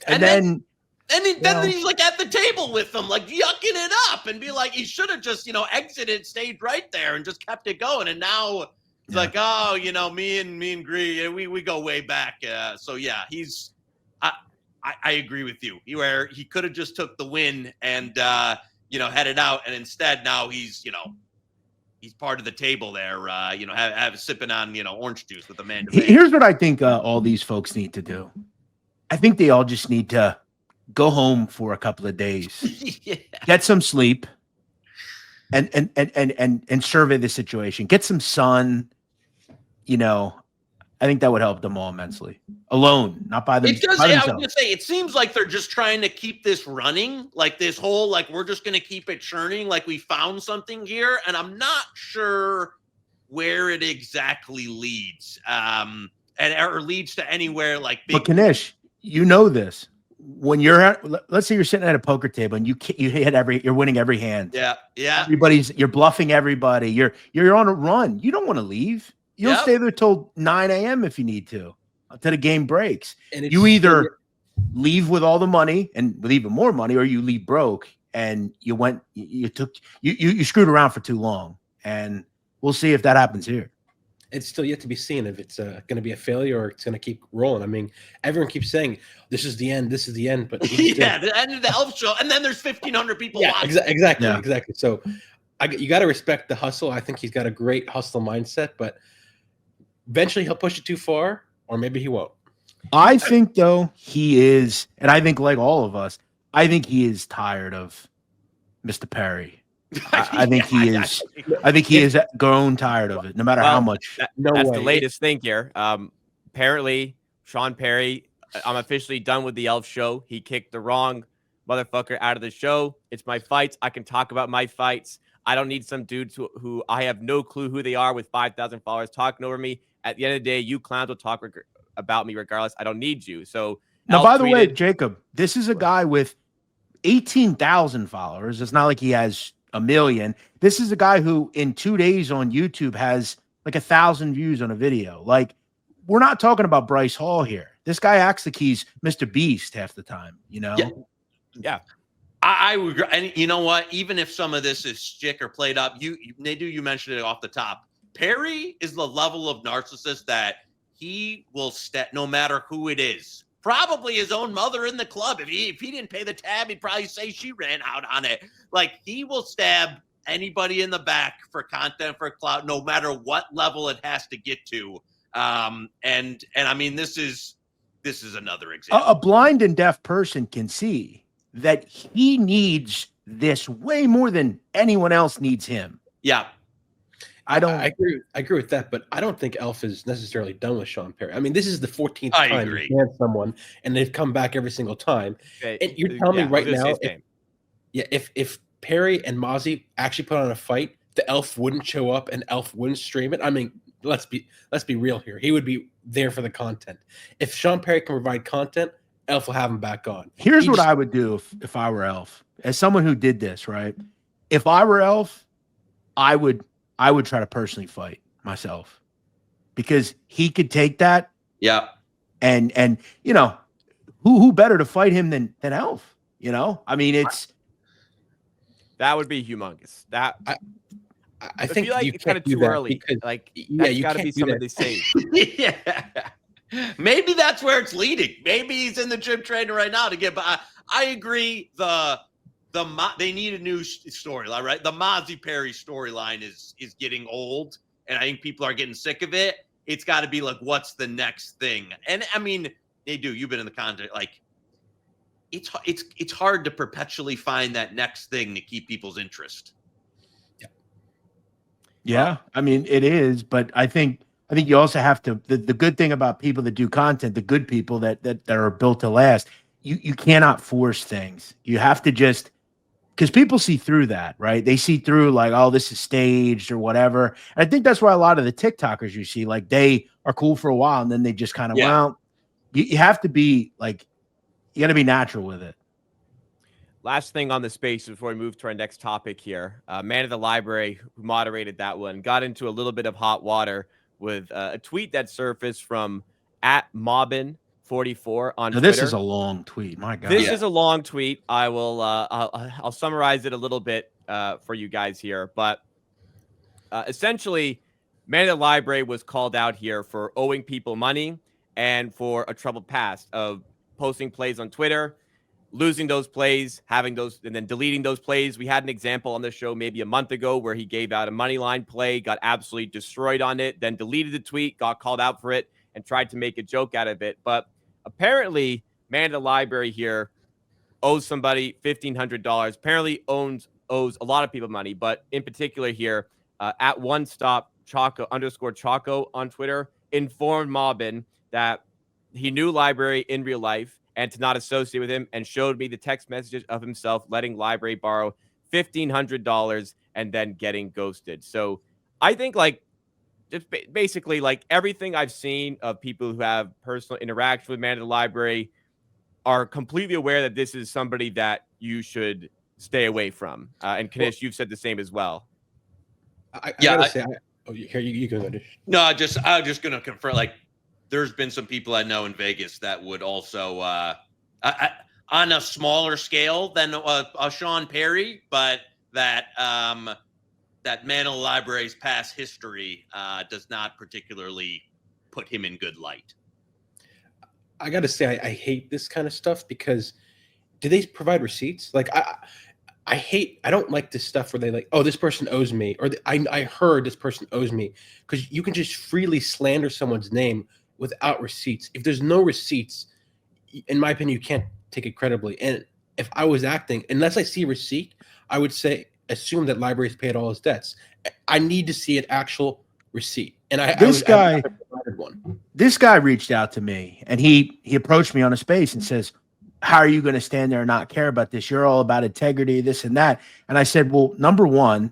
S3: And then
S2: he's like at the table with them, like yucking it up, and be like, he should have just, you know, exited, stayed right there, and just kept it going. And now it's like, oh, you know, me and Gree, we go way back. So yeah, I agree with you. Where he could have just took the win and you know, headed out, and instead now he's, you know, he's part of the table there. You know, have sipping on, you know, orange juice with Amanda.
S3: Here's what I think all these folks need to do. I think they all just need to go home for a couple of days,
S2: Yeah.
S3: get some sleep, and survey the situation. Get some sun. You know, I think that would help them all immensely. Alone, not by
S2: It does.
S3: by
S2: Yeah, I was
S3: themselves.
S2: gonna say, it seems like they're just trying to keep this running, like this whole, like, we're just gonna keep it churning, like we found something here, and I'm not sure where it exactly leads, or leads to anywhere like big.
S3: But Kanish, you know this. When you're let's say you're sitting at a poker table and you hit you're winning every hand.
S2: Yeah, yeah.
S3: You're bluffing everybody. You're on a run. You don't want to leave. You'll stay there till 9 a.m. if you need to, until the game breaks. And you either leave with all the money and with even more money, or you leave broke and you screwed around for too long. And we'll see if that happens here.
S4: It's still yet to be seen if it's going to be a failure or it's going to keep rolling. I mean, everyone keeps saying this is the end, but
S2: yeah, the end of the Elf show, and then there's 1,500 people watching.
S4: Exactly. So you got to respect the hustle. I think he's got a great hustle mindset, but eventually he'll push it too far, or maybe he won't.
S3: I think though he is, and I think like all of us, I think he is tired of Mr. Perry. I think he is. I think he is grown tired of it, no matter how much.
S1: That's the latest thing here. Apparently, Sean Perry, I'm officially done with the Elf show. He kicked the wrong motherfucker out of the show. It's my fights. I can talk about my fights. I don't need some dudes who I have no clue who they are with 5,000 followers talking over me. At the end of the day, you clowns will talk about me regardless. I don't need you. So
S3: now, by the way, Jacob, this is a guy with 18,000 followers. It's not like he has a million. This is a guy who in 2 days on YouTube has like 1,000 views on a video. Like, we're not talking about Bryce Hall here. This guy acts like he's Mr. Beast half the time, you know?
S2: Yeah. I would, and you know what? Even if some of this is stick or played up, you mentioned it off the top. Perry is the level of narcissist that he will step no matter who it is. Probably his own mother in the club. If he didn't pay the tab, he'd probably say she ran out on it. Like, he will stab anybody in the back for content, for clout, no matter what level it has to get to. And I mean, this is another example.
S3: A blind and deaf person can see that he needs this way more than anyone else needs him.
S2: Yeah.
S3: I don't.
S4: I agree with that, but I don't think Elf is necessarily done with Sean Perry. I mean, this is the 14th
S2: I
S4: time
S2: agree.
S4: he banned someone, and they've come back every single time. And you're telling me right now, if Perry and Mazi actually put on a fight, the Elf wouldn't show up and Elf wouldn't stream it. I mean, let's be real here. He would be there for the content. If Sean Perry can provide content, Elf will have him back on.
S3: Here's what I would do if I were Elf. As someone who did this, right? If I were Elf, I would try to personally fight myself, because he could take that.
S2: Yeah.
S3: And you know, who better to fight him than Elf? You know, I mean,
S1: that would be humongous. That
S4: I think
S1: feel like it's kind of too early.
S4: Because,
S1: like,
S4: you
S1: got to be somebody safe.
S2: Yeah. Maybe that's where it's leading. Maybe he's in the gym training right now to get. But I agree. They need a new storyline, right? The Mazi Perry storyline is getting old, and I think people are getting sick of it. It's got to be like, what's the next thing? And I mean, they do. You've been in the content, like it's hard to perpetually find that next thing to keep people's interest.
S3: Yeah, I mean, it is, but I think you also have to. The good thing about people that do content, the good people that are built to last, you cannot force things. You have to just, because people see through that, right? They see through like, oh, this is staged or whatever. And I think that's why a lot of the TikTokers you see, like, they are cool for a while and then they just kind of, well, you have to be like, you got to be natural with it.
S1: Last thing on the space before we move to our next topic here. Man of the Library, who moderated that one, got into a little bit of hot water with a tweet that surfaced from @Mobbin44 on Twitter.
S3: This is a long tweet. My God.
S1: This is a long tweet. I will I'll summarize it a little bit for you guys here. But essentially, Man of the Library was called out here for owing people money and for a troubled past of posting plays on Twitter, losing those plays, having those, and then deleting those plays. We had an example on the show maybe a month ago where he gave out a money line play, got absolutely destroyed on it, then deleted the tweet, got called out for it, and tried to make a joke out of it. But apparently, Man of the Library here owes somebody $1,500. Apparently owes a lot of people money, but in particular here, at one stop Choco _Choco on Twitter informed Mobbin that he knew Library in real life and to not associate with him, and showed me the text messages of himself letting Library borrow $1,500 and then getting ghosted. So I think, like, just basically, like, everything I've seen of people who have personal interaction with Man of the Library are completely aware that this is somebody that you should stay away from. And Kanish, you've said the same as well.
S4: You go, Dish.
S2: No, I was just gonna confirm. Like, there's been some people I know in Vegas that would also, on a smaller scale than a Sean Perry, but that that Man of the Library's past history does not particularly put him in good light.
S4: I gotta say, I hate this kind of stuff, because do they provide receipts? Like, I don't like this stuff where they like, oh, this person owes me, or I heard this person owes me, because you can just freely slander someone's name without receipts. If there's no receipts, in my opinion, you can't take it credibly. And if I was acting, unless I see a receipt, I would say assume that Library's paid all his debts. I need to see an actual receipt. And this
S3: guy reached out to me, and he approached me on a space and says, how are you going to stand there and not care about this? You're all about integrity, this and that. And I said, well, number one,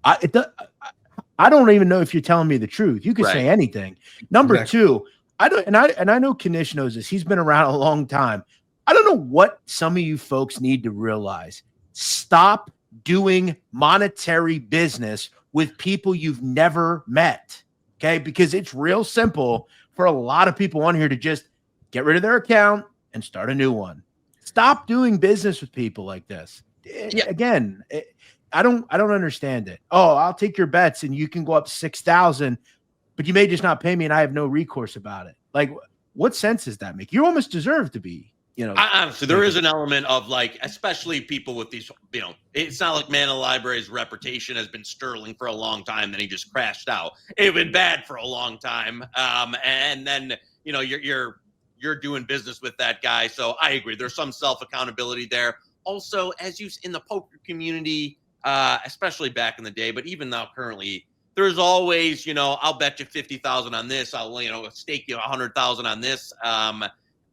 S3: I don't even know if you're telling me the truth. You could say anything. Number two, I know Kanish knows this. He's been around a long time. I don't know what some of you folks need to realize. Stop doing monetary business with people you've never met. Okay? Because it's real simple for a lot of people on here to just get rid of their account and start a new one. Stop doing business with people like this. Again, I don't understand it. Oh, I'll take your bets and you can go up 6,000, but you may just not pay me and I have no recourse about it. Like, what sense does that make? You almost deserve to be,
S2: honestly, there is an element of, like, especially people with these, it's not like Man of the Library's reputation has been sterling for a long time, then he just crashed out. It's been bad for a long time. And then, you're doing business with that guy. So I agree. There's some self-accountability there. Also, as you in the poker community, especially back in the day, but even now currently, there's always, I'll bet you 50,000 on this. I'll, stake you 100,000 on this.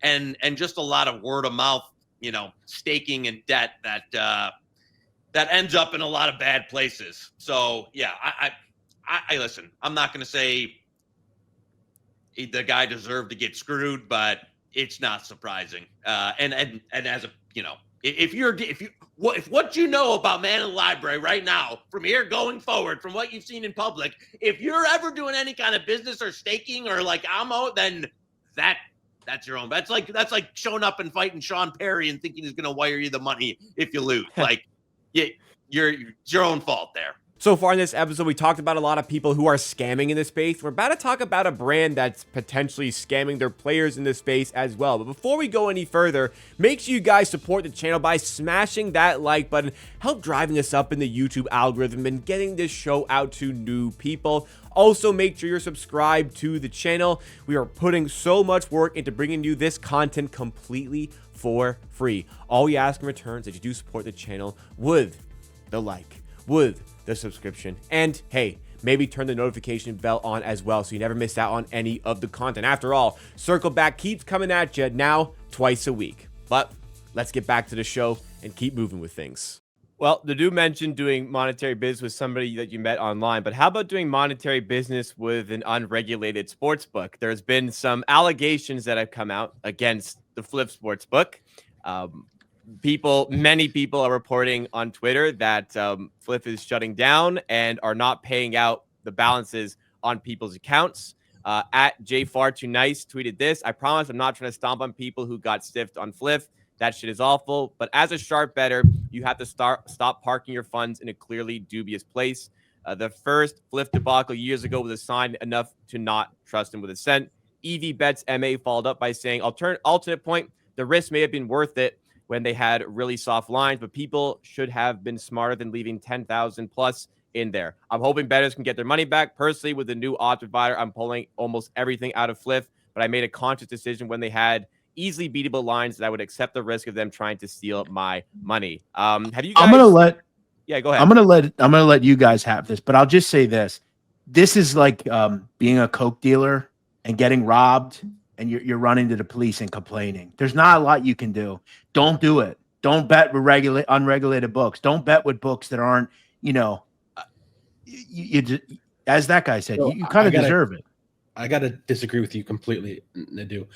S2: And just a lot of word of mouth, staking and debt that ends up in a lot of bad places. So yeah, I listen, I'm not going to say the guy deserved to get screwed, but it's not surprising. And as a, if what you know about Man in the Library right now, from here going forward, from what you've seen in public, if you're ever doing any kind of business or staking or like ammo, then that's your own. That's like showing up and fighting Sean Perry and thinking he's going to wire you the money if you lose. Like, it's your own fault there.
S1: So far in this episode, we talked about a lot of people who are scamming in this space. We're about to talk about a brand that's potentially scamming their players in this space as well. But before we go any further, make sure you guys support the channel by smashing that like button. Help driving us up in the YouTube algorithm and getting this show out to new people. Also, make sure you're subscribed to the channel. We are putting so much work into bringing you this content completely for free. All we ask in return is that you do support the channel with the like, with the subscription, and hey, maybe turn the notification bell on as well so you never miss out on any of the content. After all, Circle Back keeps coming at you now twice a week. But let's get back to the show and keep moving with things. Well, the dude mentioned doing monetary business with somebody that you met online, but how about doing monetary business with an unregulated sports book? There's been some allegations that have come out against the Flip Sportsbook. Many people are reporting on Twitter that Flip is shutting down and are not paying out the balances on people's accounts. At JFar2Nice tweeted this: "I promise I'm not trying to stomp on people who got stiffed on Flip. That shit is awful. But as a sharp bettor, you have to stop parking your funds in a clearly dubious place. The first Flip debacle years ago was a sign enough to not trust him with a cent." EV Bets MA followed up by saying, alternate point, the risk may have been worth it when they had really soft lines, but people should have been smarter than leaving 10,000 plus in there. I'm hoping bettors can get their money back. Personally, with the new odds provider, I'm pulling almost everything out of Flip, but I made a conscious decision when they had easily beatable lines that I would accept the risk of them trying to steal my money. Have you guys? Yeah, go ahead.
S3: I'm gonna let you guys have this, but I'll just say this: this is like being a coke dealer and getting robbed, and you're running to the police and complaining. There's not a lot you can do. Don't do it. Don't bet with unregulated books. Don't bet with books that aren't, as that guy said, you kind of deserve it.
S4: I got to disagree with you completely, Nadu.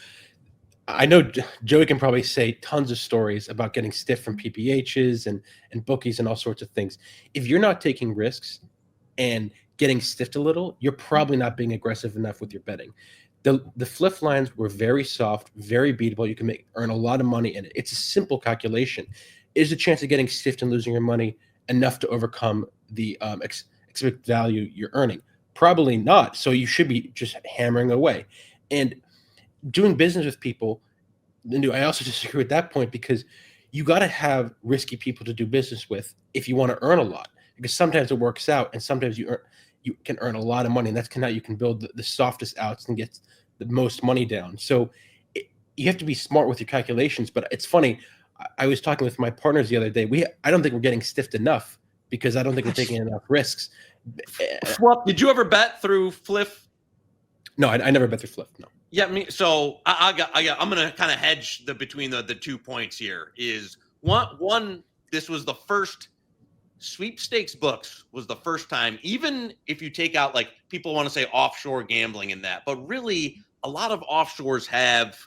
S4: I know Joey can probably say tons of stories about getting stiff from PPHs and bookies and all sorts of things. If you're not taking risks and getting stiffed a little, you're probably not being aggressive enough with your betting. The Flip lines were very soft, very beatable. You can earn a lot of money in it. It's a simple calculation. Is the chance of getting stiffed and losing your money enough to overcome the expected value you're earning? Probably not. So you should be just hammering away. And doing business with people, I also disagree with that point, because you got to have risky people to do business with if you want to earn a lot. Because sometimes it works out, and sometimes you can earn a lot of money, and that's how you can build the softest outs and get the most money down. So you have to be smart with your calculations. But it's funny, I was talking with my partners the other day. I don't think we're getting stiffed enough, because I don't think we're taking enough risks.
S2: Did you ever bet through Flip?
S4: No, I never bet through Flip. No.
S2: Yeah, so I'm gonna kind of hedge between the 2 points here. Is one, this was the first sweepstakes books was the first time, even if you take out, like, people want to say offshore gambling and that, but really a lot of offshores have,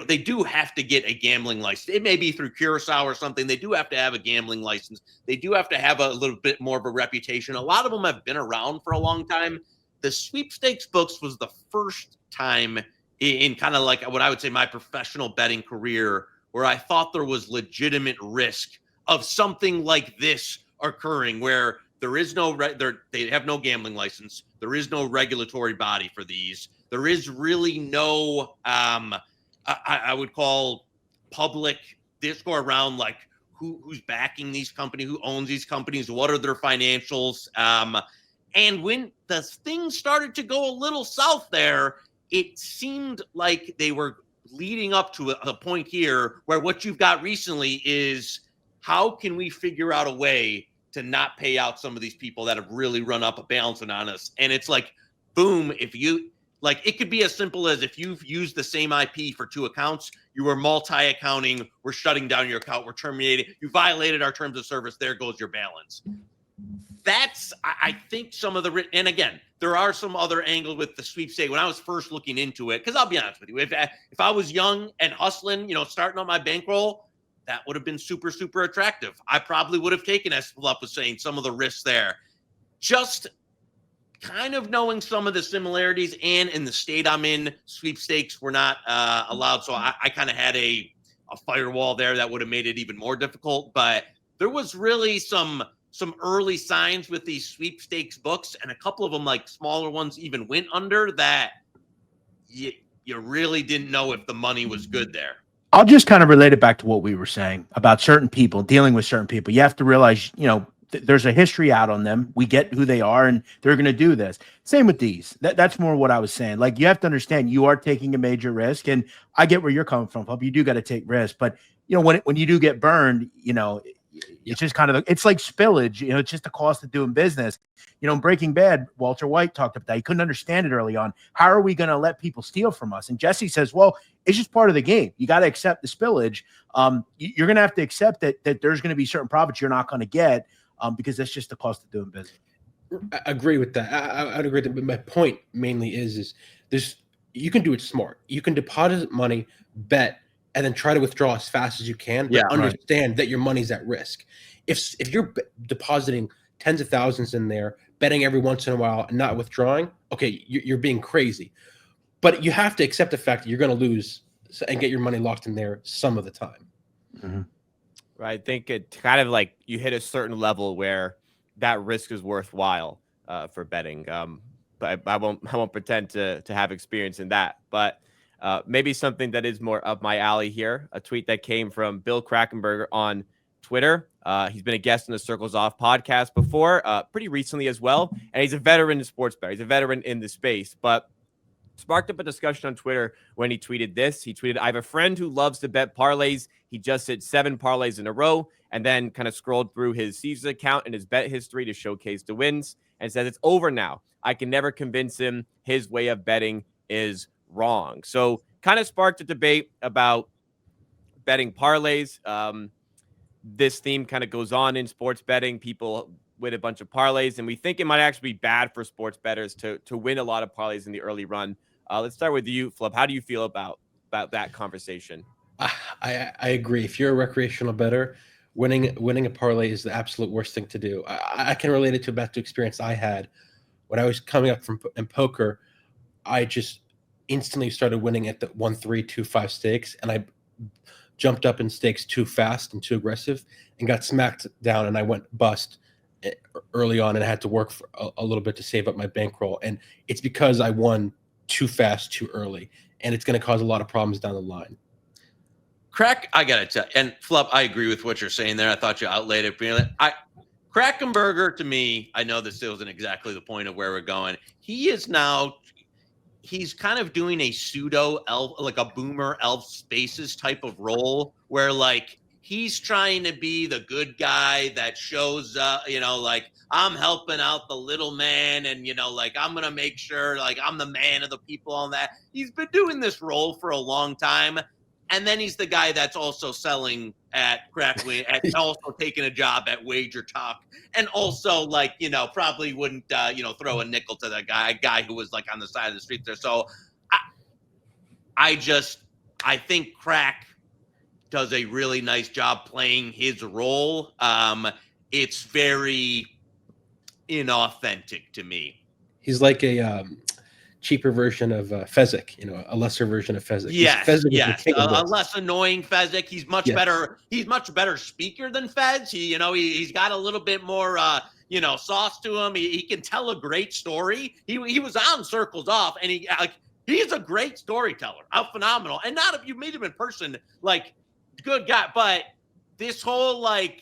S2: they do have to get a gambling license. It may be through Curacao or something. They do have to have a gambling license. They do have to have a little bit more of a reputation. A lot of them have been around for a long time. The sweepstakes books was the first time in kind of like what I would say my professional betting career where I thought there was legitimate risk of something like this occurring, where there is they have no gambling license. There is no regulatory body for these. There is really no, I would call public discourse around, like, who's backing these companies, who owns these companies, what are their financials. And when the things started to go a little south there, it seemed like they were leading up to a point here where what you've got recently is, how can we figure out a way to not pay out some of these people that have really run up a balancing on us. And it's like, boom, if you like, it could be as simple as if you've used the same IP for 2 accounts, you were multi-accounting, we're shutting down your account, we're terminating, you violated our terms of service, there goes your balance. That's, I think, some of the, and again, there are some other angles with the sweepstakes. When I was first looking into it, because I'll be honest with you, if I was young and hustling, starting on my bankroll, that would have been super, super attractive. I probably would have taken, as Fluff was saying, some of the risks there. Just kind of knowing some of the similarities, and in the state I'm in, sweepstakes were not allowed. So I kind of had a firewall there that would have made it even more difficult. But there was really some early signs with these sweepstakes books, and a couple of them, like smaller ones, even went under that. You really didn't know if the money was good there.
S3: I'll just kind of relate it back to what we were saying about certain people, dealing with certain people. You have to realize, there's a history out on them. We get who they are, and they're going to do this. Same with these. That's more what I was saying. Like, you have to understand you are taking a major risk, and I get where you're coming from, Pub. You do got to take risks, but when you do get burned, it's just kind of, it's like spillage. It's just the cost of doing business. Breaking Bad, Walter White talked about that. He couldn't understand it early on. How are we going to let people steal from us? And Jesse says, well, it's just part of the game. You got to accept the spillage. You're going to have to accept that there's going to be certain profits you're not going to get because that's just the cost of doing business.
S4: I agree with that. I'd agree with that. But my point mainly is you can do it smart. You can deposit money, bet, and then try to withdraw as fast as you can, but understand that your money's at risk. If you're depositing tens of thousands in there, betting every once in a while and not withdrawing, okay, you're being crazy. But you have to accept the fact that you're going to lose and get your money locked in there some of the time.
S3: Mm-hmm.
S1: Right. I think it kind of like you hit a certain level where that risk is worthwhile for betting. But I won't pretend to have experience in that. But maybe something that is more up my alley here. A tweet that came from Bill Krakenberger on Twitter. He's been a guest on the Circles Off podcast before, pretty recently as well. And he's a veteran in sports betting. He's a veteran in the space, but sparked up a discussion on Twitter when he tweeted this. He tweeted, I have a friend who loves to bet parlays. He just hit 7 parlays in a row, and then kind of scrolled through his Caesars account and his bet history to showcase the wins, and says it's over now. I can never convince him his way of betting is wrong. So kind of sparked a debate about betting parlays. This theme kind of goes on in sports betting. People win a bunch of parlays, and we think it might actually be bad for sports bettors to win a lot of parlays in the early run. Let's start with you, Flip. How do you feel about that conversation?
S4: I agree. If you're a recreational bettor, winning a parlay is the absolute worst thing to do. I can relate it to back to experience I had when I was coming up in poker. I just instantly started winning at the 1-3-2-5 stakes, and I jumped up in stakes too fast and too aggressive and got smacked down, and I went bust early on, and I had to work for a little bit to save up my bankroll. And it's because I won too fast, too early, and it's going to cause a lot of problems down the line.
S2: Crack, I got to tell you, and Flup, I agree with what you're saying there. I thought you outlaid it brilliant. Krakenberger, to me, I know this isn't exactly the point of where we're going. He's kind of doing a pseudo elf, like a boomer Elf Spaces type of role, where like he's trying to be the good guy that shows up, like I'm helping out the little man, and like I'm gonna make sure like I'm the man of the people on that. He's been doing this role for a long time. And then he's the guy that's also selling at Crackling, and also taking a job at Wager Talk, and also like probably wouldn't throw a nickel to that guy who was like on the side of the street there. So I think Crack does a really nice job playing his role. It's very inauthentic to me.
S4: He's like a cheaper version of Fezzik, a lesser version of Fezzik.
S2: Yes,
S4: Fezzik
S2: a less annoying Fezzik. He's much better. He's much better speaker than Fez. He's got a little bit more, sauce to him. He can tell a great story. He was on Circles Off, and he's a great storyteller. Phenomenal. And not if you meet him in person, like good guy, but this whole I'm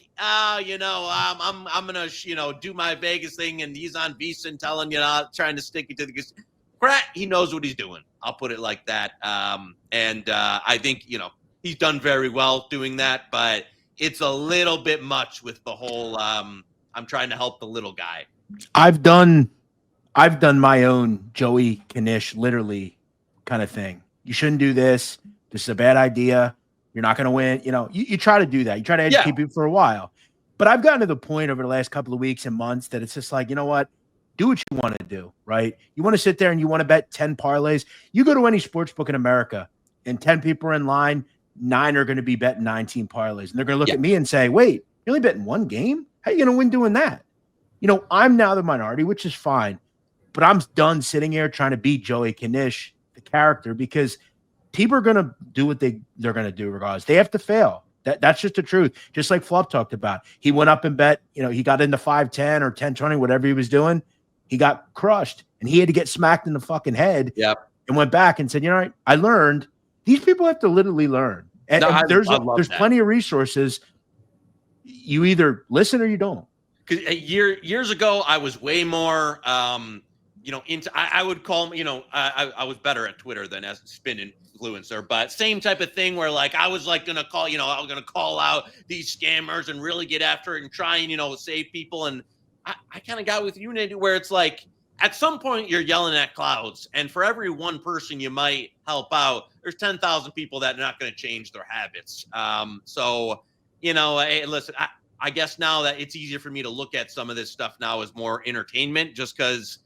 S2: gonna do my Vegas thing, and he's on Visa telling trying to stick it to the. Pratt, he knows what he's doing. I'll put it like that. And I think, he's done very well doing that, but it's a little bit much with the whole I'm trying to help the little guy.
S3: I've done my own Joey Knish literally kind of thing. You shouldn't do this. This is a bad idea. You're not going to win. You try to do that. You try to educate people for a while. But I've gotten to the point over the last couple of weeks and months that it's just like, you know what? Do what you want to do, right? You want to sit there and you want to bet 10 parlays. You go to any sports book in America and 10 people are in line, 9 are going to be betting 19 parlays. And they're going to look at me and say, wait, you're only betting one game? How are you going to win doing that? I'm now the minority, which is fine. But I'm done sitting here trying to beat Joey Knish, the character, because people are going to do what they're going to do regardless. They have to fail. That's just the truth. Just like Fluff talked about. He went up and bet, he got into 5-10 or 10-20, whatever he was doing. He got crushed and he had to get smacked in the fucking head.
S2: Yep.
S3: And went back and said, I learned. These people have to literally learn. And, there's plenty of resources. You either listen or you don't.
S2: Because years ago, I was way more, I would call, I was better at Twitter than as a spin influencer, but same type of thing where like, I was like going to call, I was going to call out these scammers and really get after it and try and, save people. And I kind of got with you, Nate, where it's like, at some point you're yelling at clouds, and for every one person you might help out, there's 10,000 people that are not going to change their habits. Hey, listen, I guess now that it's easier for me to look at some of this stuff now as more entertainment, just because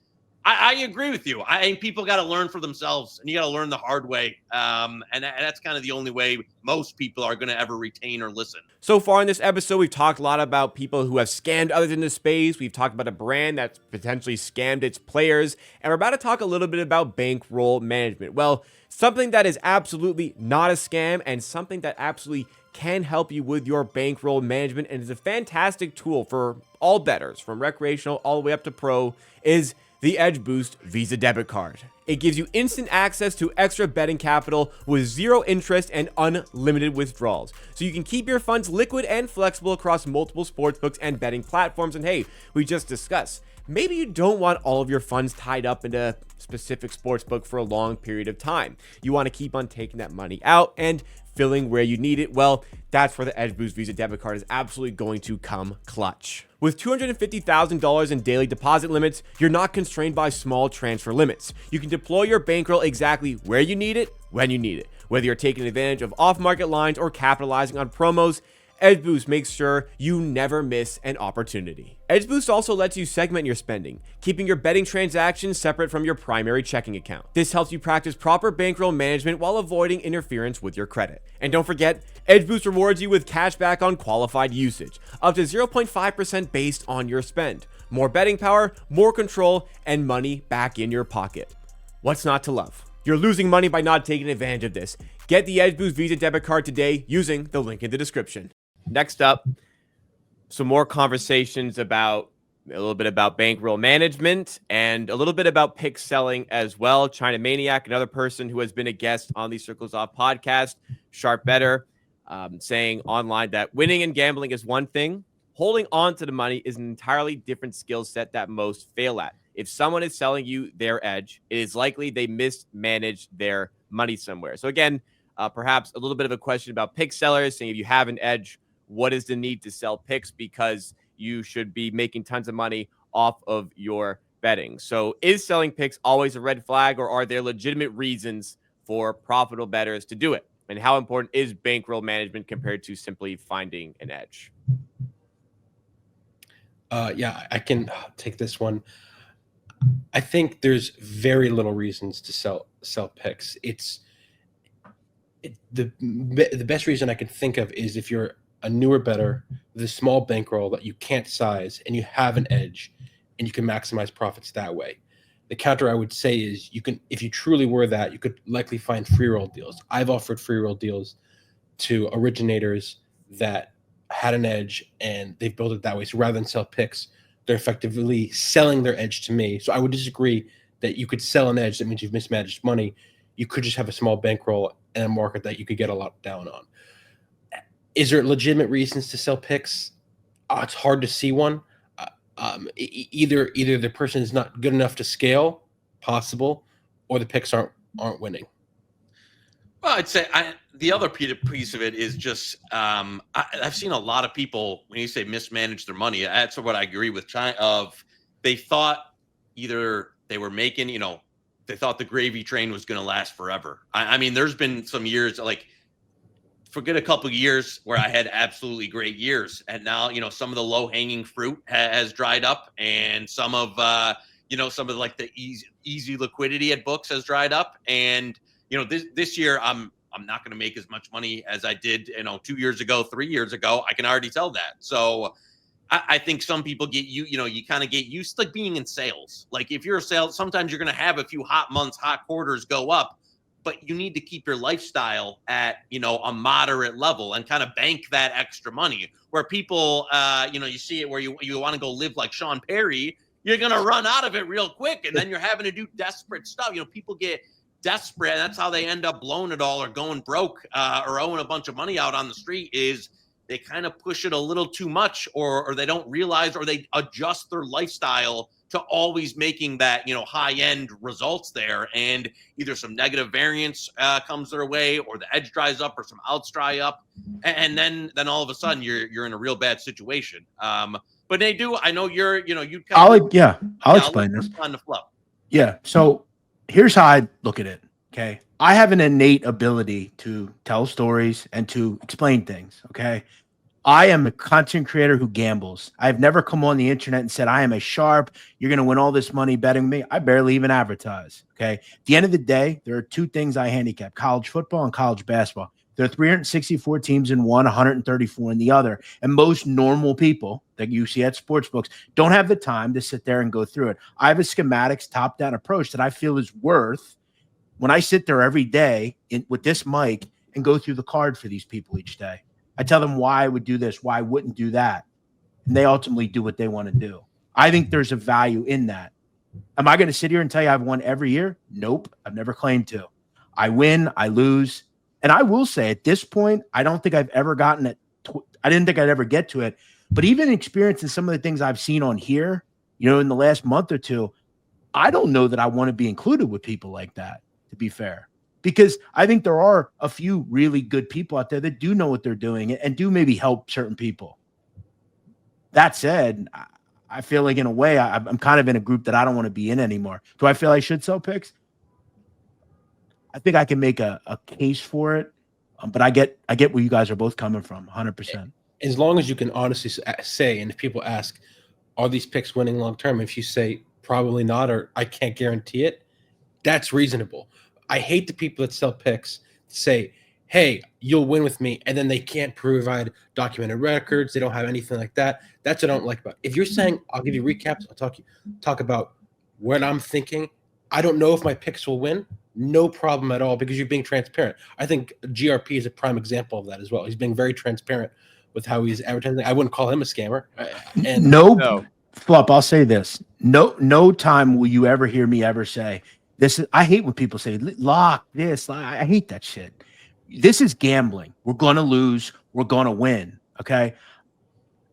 S2: I agree with you. I think people got to learn for themselves, and you got to learn the hard way. And that's kind of the only way most people are going to ever retain or listen.
S1: So far in this episode, we've talked a lot about people who have scammed others in the space. We've talked about a brand that's potentially scammed its players. And we're about to talk a little bit about bankroll management. Well, something that is absolutely not a scam and something that absolutely can help you with your bankroll management and is a fantastic tool for all bettors, from recreational all the way up to pro, is the Edge Boost Visa debit card. It gives you instant access to extra betting capital with zero interest and unlimited withdrawals. So you can keep your funds liquid and flexible across multiple sportsbooks and betting platforms. And hey, we just discussed, maybe you don't want all of your funds tied up in a specific sportsbook for a long period of time. You want to keep on taking that money out and filling where you need it. Well, that's where the Edge Boost Visa debit card is absolutely going to come clutch. With $250,000 in daily deposit limits, you're not constrained by small transfer limits. You can deploy your bankroll exactly where you need it, when you need it. Whether you're taking advantage of off-market lines or capitalizing on promos, Edge Boost makes sure you never miss an opportunity. Edge Boost also lets you segment your spending, keeping your betting transactions separate from your primary checking account. This helps you practice proper bankroll management while avoiding interference with your credit. And don't forget, Edge Boost rewards you with cash back on qualified usage, up to 0.5% based on your spend. More betting power, more control, and money back in your pocket. What's not to love? You're losing money by not taking advantage of this. Get the Edge Boost Visa debit card today using the link in the description. Next up, some more conversations about a little bit about bankroll management and a little bit about pick selling as well. China Maniac, another person who has been a guest on the Circles Off podcast, Sharp Better, saying online that winning and gambling is one thing. Holding on to the money is an entirely different skill set that most fail at. If someone is selling you their edge, it is likely they mismanaged their money somewhere. So again, perhaps a little bit of a question about pick sellers, saying if you have an edge, what is the need to sell picks, because you should be making tons of money off of your betting. So is selling picks always a red flag, or are there legitimate reasons for profitable bettors to do it? And how important is bankroll management compared to simply finding an edge?
S4: Yeah, I can take this one. I think there's very little reasons to sell picks. The best reason I can think of is if you're a newer bettor with a small bankroll that you can't size and you have an edge and you can maximize profits that way. The counter I would say is if you truly were that, you could likely find free roll deals. I've offered free roll deals to originators that had an edge and they've built it that way. So rather than sell picks, they're effectively selling their edge to me. So I would disagree that you could sell an edge. That means you've mismanaged money. You could just have a small bankroll in a market that you could get a lot down on. Is there legitimate reasons to sell picks? It's hard to see one. Either the person is not good enough to scale, possible, or the picks aren't winning.
S2: Well, I'd say the other piece of it is just I've seen a lot of people, when you say mismanage their money, that's what I agree with. They thought either they were making, they thought the gravy train was going to last forever. I mean, there's been some years, like, forget a couple of years where I had absolutely great years, and now some of the low hanging fruit has dried up, and some of like the easy liquidity at books has dried up, and this year I'm not going to make as much money as I did 2 years ago, 3 years ago. I can already tell that. So I think some people you kind of get used to, like, being in sales. Like, if you're a sales, sometimes you're going to have a few hot months, hot quarters go up, but you need to keep your lifestyle at a moderate level and kind of bank that extra money. Where people you see it where you want to go live like Sean Perry, you're going to run out of it real quick, and then you're having to do desperate stuff. People get desperate, and that's how they end up blowing it all or going broke or owing a bunch of money out on the street. Is they kind of push it a little too much, or they don't realize, or they adjust their lifestyle to always making that high end results there, and either some negative variance comes their way, or the edge dries up, or some outs dry up, and then all of a sudden you're in a real bad situation. But they do. I know you're
S3: I'll explain this
S2: on the flow.
S3: Yeah. So here's how I look at it. Okay. I have an innate ability to tell stories and to explain things. Okay. I am a content creator who gambles. I've never come on the internet and said, I am a sharp, you're going to win all this money betting me. I barely even advertise. Okay. At the end of the day, there are two things I handicap: college football and college basketball. There are 364 teams in one, 134 in the other. And most normal people that you see at sportsbooks don't have the time to sit there and go through it. I have a schematics top-down approach that I feel is worth when I sit there every day with this mic and go through the card for these people each day. I tell them why I would do this, why I wouldn't do that. And they ultimately do what they want to do. I think there's a value in that. Am I going to sit here and tell you I've won every year? Nope. I've never claimed to. I win, I lose. And I will say at this point, I don't think I've ever gotten it. I didn't think I'd ever get to it. But even experiencing some of the things I've seen on here, in the last month or two, I don't know that I want to be included with people like that, to be fair. Because I think there are a few really good people out there that do know what they're doing and do maybe help certain people. That said, I feel like in a way I'm kind of in a group that I don't want to be in anymore. Do I feel I should sell picks? I think I can make a case for it, but I get where you guys are both coming from, 100%.
S4: As long as you can honestly say, and if people ask, are these picks winning long term? If you say probably not, or I can't guarantee it, that's reasonable. I hate the people that sell picks say, hey, you'll win with me, and then they can't provide documented records. They don't have anything like that. That's what I don't like about it. If you're saying, I'll give you recaps, I'll talk about what I'm thinking. I don't know if my picks will win. No problem at all, because you're being transparent. I think GRP is a prime example of that as well. He's being very transparent with how he's advertising. I wouldn't call him a scammer. And
S3: no. Flup, I'll say this. No time will you ever hear me ever say, I hate when people say, lock this. I hate that shit. This is gambling. We're going to lose. We're going to win. Okay.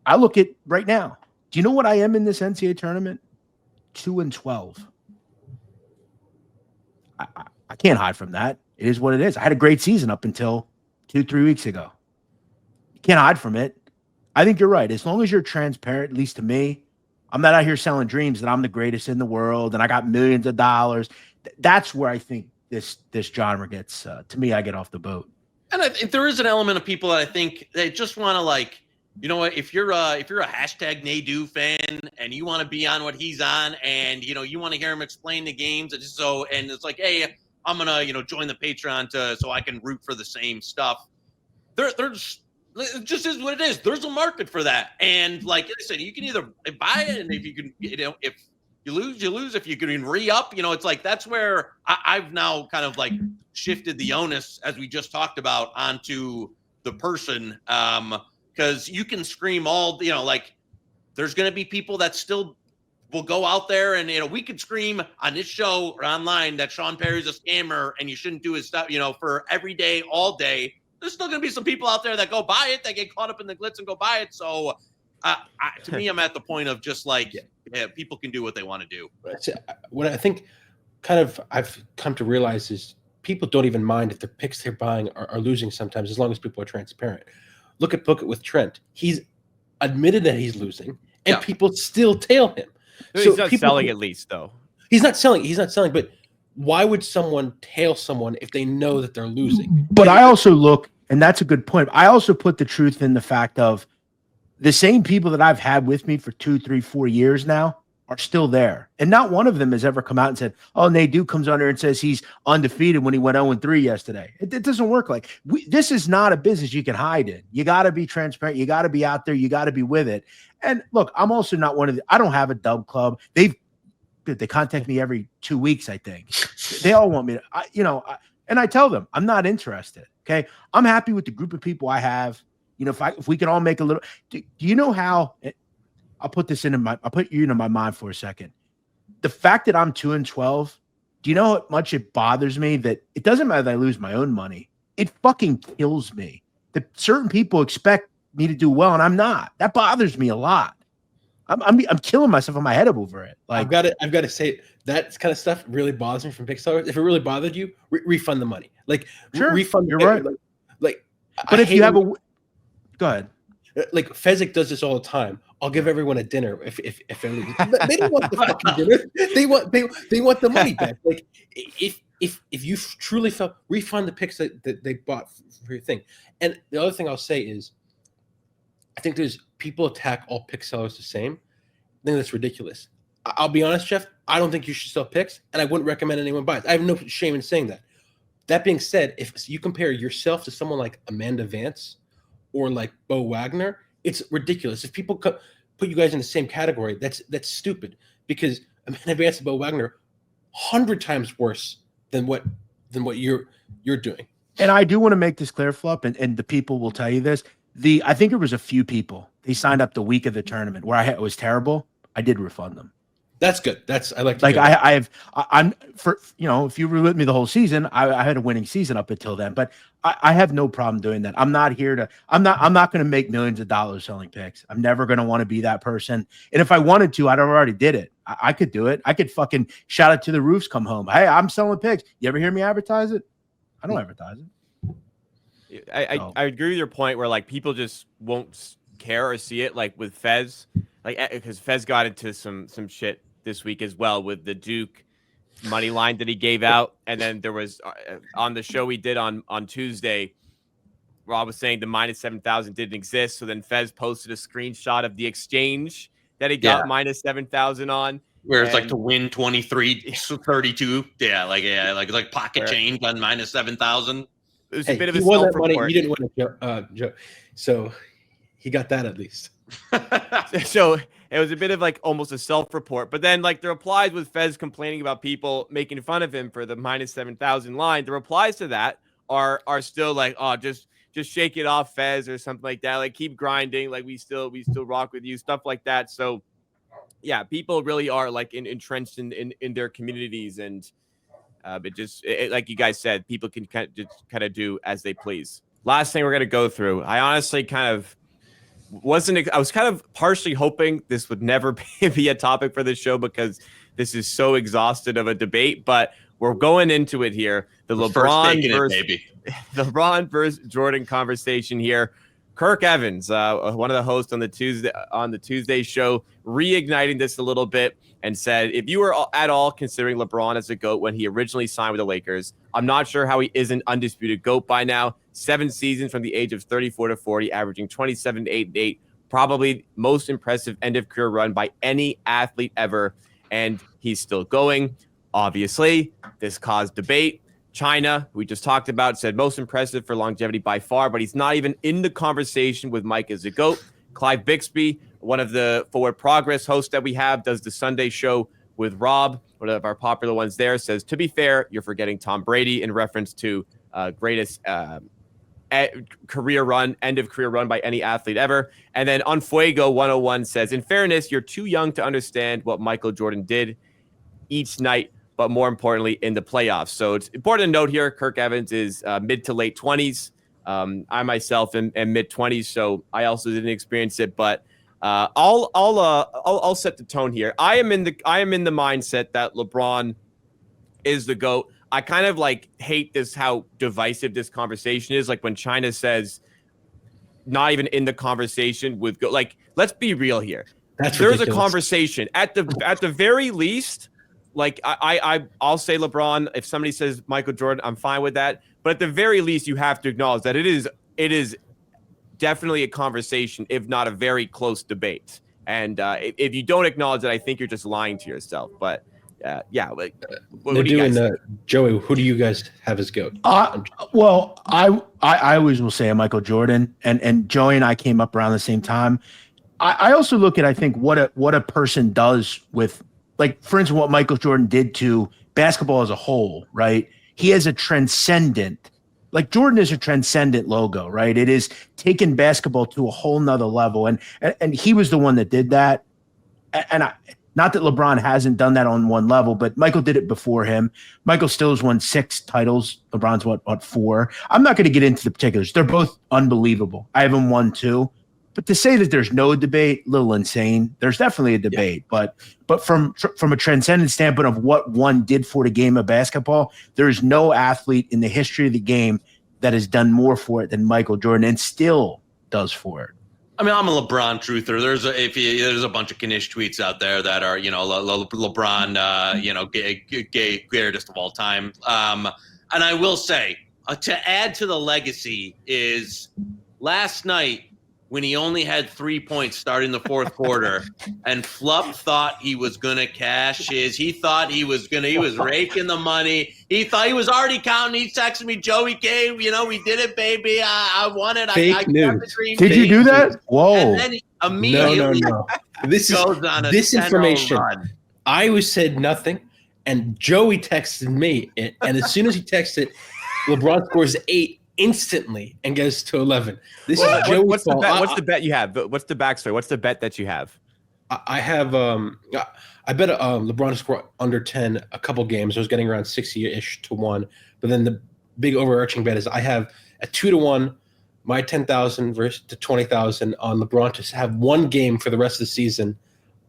S3: I look at right now. Do you know what I am in this NCAA tournament? 2-12. I can't hide from that. It is what it is. I had a great season up until 2-3 weeks ago. You can't hide from it. I think you're right. As long as you're transparent, at least to me, I'm not out here selling dreams that I'm the greatest in the world and I got millions of dollars. That's where I think this genre gets, to me, I get off the boat.
S2: And there is an element of people that I think they just want to, like, you know what, if you're a hashtag Nadu fan and you want to be on what he's on, and you want to hear him explain the games, and it's like, hey, I'm gonna join the Patreon so I can root for the same stuff. There's it just is what it is. There's a market for that, and like I said, you can either buy it, and if you can, if you lose, you lose. If you can re-up, it's like that's where I've now kind of like shifted the onus, as we just talked about, onto the person. Because you can scream all, like there's going to be people that still will go out there and, we could scream on this show or online that Sean Perry's a scammer and you shouldn't do his stuff, for every day, all day. There's still going to be some people out there that go buy it, that get caught up in the glitz and go buy it. So to me, I'm at the point of just like, people can do what they want to do.
S4: What I think kind of I've come to realize is people don't even mind if the picks they're buying are losing sometimes, as long as people are transparent. Look at Book It with Trent. He's admitted that he's losing, and people still tail him.
S1: So he's not selling at least, though.
S4: He's not selling. But why would someone tail someone if they know that they're losing?
S3: But I also look, and that's a good point. I also put the truth in the fact of the same people that I've had with me for 2, 3, 4 years now are still there. And not one of them has ever come out and said, oh, Nate Duke comes on there and says he's undefeated when he went 0-3 yesterday. It doesn't work like this is not a business you can hide in. You got to be transparent. You got to be out there. You got to be with it. And look, I'm also not one of I don't have a dub club. They contact me every 2 weeks, I think. They all want me to, and I tell them I'm not interested. Okay. I'm happy with the group of people I have. If we can all make a little, do you know how I'll put you into my mind for a second. The fact that I'm 2-12, do you know how much it bothers me that it doesn't matter that I lose my own money. It fucking kills me that certain people expect me to do well and I'm not. That bothers me a lot. I'm killing myself in my head over it. Like
S4: I've got to say that kind of stuff really bothers me from Pixar. If it really bothered you, refund the money. Like refund. You're
S3: right. But if you have go ahead.
S4: Like Fezzik does this all the time. I'll give everyone a dinner if they lose. They don't want the fucking dinner. They want the money back. Like if you truly felt, refund the picks that they bought for your thing. And the other thing I'll say is, I think there's people attack all pick sellers the same. I think that's ridiculous. I'll be honest, Jeff. I don't think you should sell picks, and I wouldn't recommend anyone buy it. I have no shame in saying that. That being said, if you compare yourself to someone like Amanda Vance or like Bo Wagner, it's ridiculous. If people put you guys in the same category, that's stupid, because Amanda Vance and Bo Wagner 100 times worse than what you're doing.
S3: And I do want to make this clear, Flup, and the people will tell you this. I think there was a few people, they signed up the week of the tournament where it was terrible. I did refund them.
S4: That's good. I like to
S3: like I'm for if you were with me the whole season, I had a winning season up until then, but I have no problem doing that. I'm not going to make millions of dollars selling picks. I'm never going to want to be that person. And if I wanted to, I'd already did it. I could do it. I could fucking shout it to the roofs, come home. Hey, I'm selling picks. You ever hear me advertise it? I don't advertise it.
S1: I agree with your point where like people just won't care or see it, like with Fez, like because Fez got into some shit this week as well with the Duke money line that he gave out. And then there was on the show we did on Tuesday, Rob was saying the minus 7,000 didn't exist. So then Fez posted a screenshot of the exchange that he got minus 7,000 on.
S2: Where it's like to win 23-32. Yeah, like pocket change on minus 7,000.
S1: It was a bit of a
S4: self-report. You didn't win it, Joe. So he got that at least.
S1: So it was a bit of like almost a self-report. But then like the replies with Fez complaining about people making fun of him for the minus 7,000 line, the replies to that are still like, oh, just shake it off, Fez, or something like that. Like keep grinding, like we still rock with you, stuff like that. So yeah, people really are like entrenched in their communities, and but just like you guys said, people can kind of do as they please. Last thing we're gonna go through. I honestly kind of I was kind of partially hoping this would never be a topic for this show because this is so exhausted of a debate, but we're going into it here. The LeBron versus Jordan conversation here. Kirk Evans, one of the hosts on the Tuesday show, reigniting this a little bit and said, if you were at all considering LeBron as a GOAT when he originally signed with the Lakers, I'm not sure how he isn't undisputed GOAT by now. 7 seasons from the age of 34 to 40, averaging 27, 8, and 8. Probably most impressive end-of-career run by any athlete ever, and he's still going. Obviously, this caused debate. China, we just talked about, said most impressive for longevity by far, but he's not even in the conversation with Mike as a GOAT. Clive Bixby, one of the Forward Progress hosts that we have, does the Sunday show with Rob, one of our popular ones there, says, to be fair, you're forgetting Tom Brady in reference to greatest career run, end of career run by any athlete ever. And then On Fuego 101 says, in fairness, you're too young to understand what Michael Jordan did each night, but more importantly, in the playoffs. So it's important to note here, Kirk Evans is mid to late 20s. I myself am mid 20s, so I also didn't experience it. But I'll set the tone here. I am in the mindset that LeBron is the GOAT. I kind of like hate this, how divisive this conversation is. Like when China says not even in the conversation with go, like, let's be real here.
S4: That's
S1: There's
S4: ridiculous.
S1: a conversation at the very least. Like I'll say LeBron. If somebody says Michael Jordan, I'm fine with that. But at the very least, you have to acknowledge that it is definitely a conversation, if not a very close debate. And if you don't acknowledge it, I think you're just lying to yourself. But yeah, like, what do you guys think?
S4: Joey, who do you guys have as GOAT?
S3: Well, I always will say Michael Jordan, and Joey and I came up around the same time. I also look at, I think, what a person does with, like, for instance, what Michael Jordan did to basketball as a whole, right? He has a transcendent, like Jordan is a transcendent logo, right? It is taking basketball to a whole nother level. And he was the one that did that. And not that LeBron hasn't done that on one level, but Michael did it before him. Michael still has won 6 titles. LeBron's what 4? I'm not going to get into the particulars. They're both unbelievable. I have him 1 too. But to say that there's no debate, a little insane. There's definitely a debate, but from a transcendent standpoint of what one did for the game of basketball, there is no athlete in the history of the game that has done more for it than Michael Jordan, and still does for it.
S2: I mean, I'm a LeBron truther. There's a bunch of Knish tweets out there that are, LeBron, greatest of all time. And I will say, to add to the legacy is last night, when he only had 3 points starting the fourth quarter, and Flup thought he was going to cash he was raking the money. He thought he was already counting. He texted me, Joey came, we did it, baby. I won it. I
S4: news.
S2: the dream.
S3: Did you do that? Whoa.
S2: And then he immediately
S4: No. This
S2: goes on a
S4: disinformation.
S2: run.
S4: I said nothing, and Joey texted me, and as soon as he texted, LeBron scores 8 instantly and goes to 11. This is Joey's
S1: what's the
S4: fault.
S1: bet? What's the bet you have? What's the backstory? What's the bet that you have?
S4: I have I bet LeBron to score under 10 a couple games. I was getting around 60-ish to 1. But then the big overarching bet is I have a 2-1, my 10,000 versus to 20,000 on LeBron to have one game for the rest of the season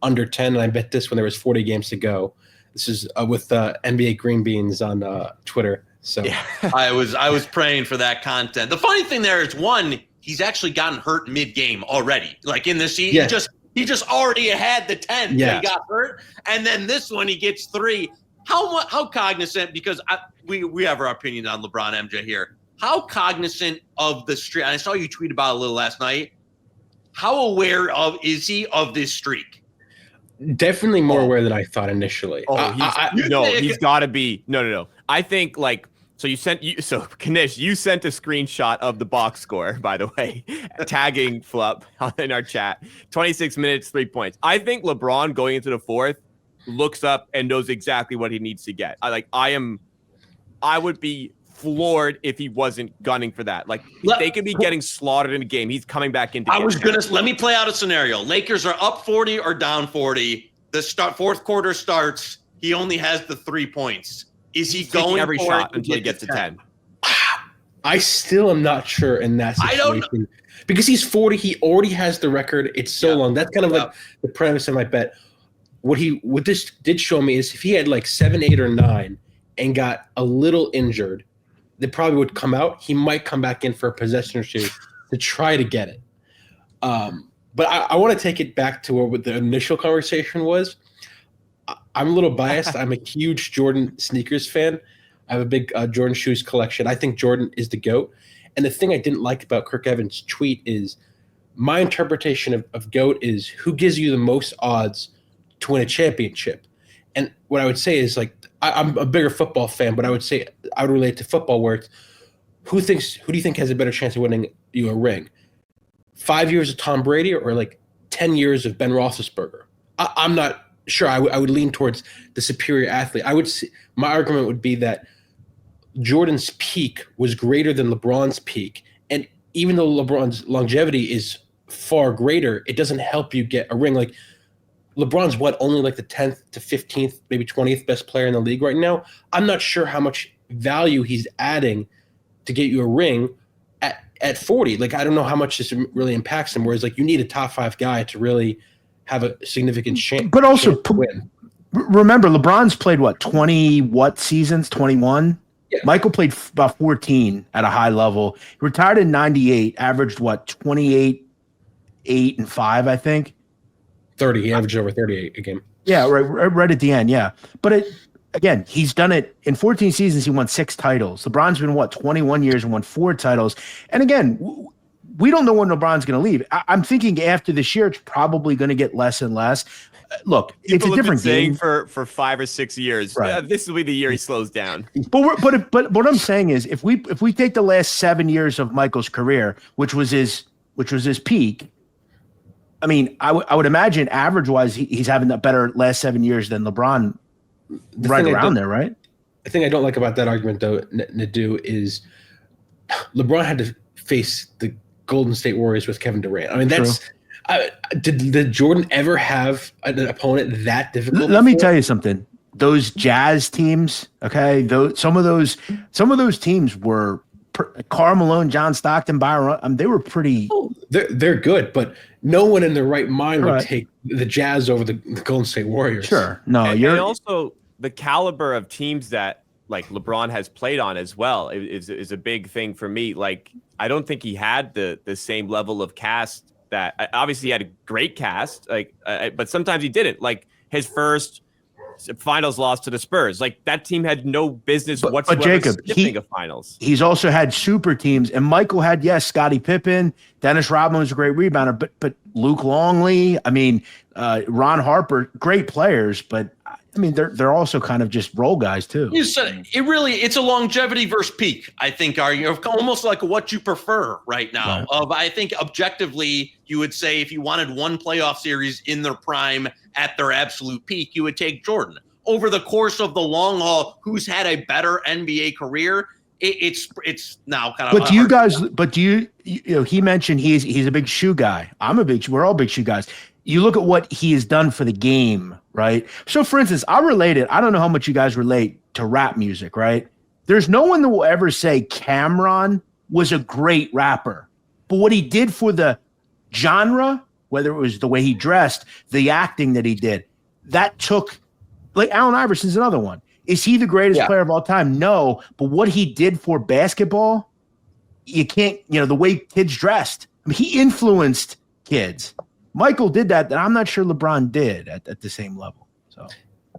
S4: under 10. And I bet this when there was 40 games to go. This is with NBA Green Beans on Twitter. So
S2: yeah. I was praying for that content. The funny thing there is, one, he's actually gotten hurt mid-game already. Like in the season, he just already had the 10.
S4: Yeah.
S2: He got hurt, and then this one he gets 3. How cognizant? Because we have our opinion on LeBron, MJ here. How cognizant of the streak? I saw you tweet about it a little last night. How aware is he of this streak?
S4: Definitely more aware than I thought initially.
S1: He's got to be. No. I think like. So Knish, you sent a screenshot of the box score, by the way, tagging Flup in our chat. 26 minutes, 3 points. I think LeBron going into the fourth looks up and knows exactly what he needs to get. I would be floored if he wasn't gunning for that. Like they could be getting slaughtered in a game. He's coming back into.
S2: Let me play out a scenario. Lakers are up 40 or down 40. The fourth quarter starts. He only has the 3 points. Is he going
S1: every
S2: for
S1: shot
S2: it
S1: until he gets to 10?
S4: I still am not sure in that situation. I don't know. Because he's 40, he already has the record. It's so long. That's kind of like the premise of my bet. What this did show me is if he had like 7, 8, or 9 and got a little injured, they probably would come out. He might come back in for a possession or two to try to get it. But I want to take it back to what the initial conversation was. I'm a little biased. I'm a huge Jordan sneakers fan. I have a big Jordan shoes collection. I think Jordan is the GOAT. And the thing I didn't like about Kirk Evans' tweet is my interpretation of GOAT is who gives you the most odds to win a championship. And what I would say is like I'm a bigger football fan, but I would relate to football where it's who do you think has a better chance of winning you a ring? 5 years of Tom Brady or like 10 years of Ben Roethlisberger? I'm not sure. I would lean towards the superior athlete. My argument would be that Jordan's peak was greater than LeBron's peak. And even though LeBron's longevity is far greater, it doesn't help you get a ring. Like LeBron's only like the 10th to 15th, maybe 20th best player in the league right now. I'm not sure how much value he's adding to get you a ring at 40. Like, I don't know how much this really impacts him. Whereas like you need a top 5 guy to really have a significant chance.
S3: But also,
S4: to win.
S3: Remember, LeBron's played what 20 seasons? 21.
S4: Yeah.
S3: Michael played about 14 at a high level. He retired in 98. Averaged what 28, 8 and 5, I think.
S4: 30. He averaged over 38 a game.
S3: Yeah, right at the end. Yeah, but again, he's done it in 14 seasons. He won 6 titles. LeBron's been 21 years and won 4 titles. And again, we don't know when LeBron's going to leave. I'm thinking after this year, it's probably going to get less and less. Look, it's a different game
S1: for 5 or 6 years.
S3: Right.
S1: This will be the year he slows down.
S3: But what I'm saying is, if we take the last 7 years of Michael's career, which was his peak, I mean, I would imagine average wise, he's having a better last 7 years than LeBron, right around there, right?
S4: The thing I don't like about that argument, though, Nadu, is LeBron had to face the Golden State Warriors with Kevin Durant. I mean, that's. Did Jordan ever have an opponent that difficult?
S3: Let me tell you something. Those Jazz teams, okay, some of those teams were Karl Malone, John Stockton, Byron. They were pretty.
S4: Oh, they're good, but no one in their right mind would take the Jazz over the Golden State Warriors.
S3: Sure, no,
S1: and also the caliber of teams that like LeBron has played on as well is a big thing for me. Like, I don't think he had the same level of cast. That obviously he had a great cast, but sometimes he didn't. Like his first finals loss to the Spurs, like that team had no business whatsoever.
S3: But Jacob,
S1: skipping a finals. He's
S3: also had super teams, and Michael had Scottie Pippen, Dennis Rodman was a great rebounder, but Luke Longley, I mean, Ron Harper, great players, but I mean they're also kind of just role guys too.
S2: It's a longevity versus peak, I think, almost like what you prefer right now.
S3: Right.
S2: I think objectively you would say if you wanted one playoff series in their prime at their absolute peak, you would take Jordan. Over the course of the long haul, who's had a better NBA career? It's now kind of.
S3: But do you he mentioned he's a big shoe guy. We're all big shoe guys. You look at what he has done for the game, right? So, for instance, I'll relate it. I don't know how much you guys relate to rap music, right? There's no one that will ever say Cameron was a great rapper. But what he did for the genre, whether it was the way he dressed, the acting that he did, that took – like Allen Iverson's another one. Is he the greatest player of all time? No. But what he did for basketball, you can't – the way kids dressed. I mean, he influenced kids. Michael did that I'm not sure LeBron did at the same level. So,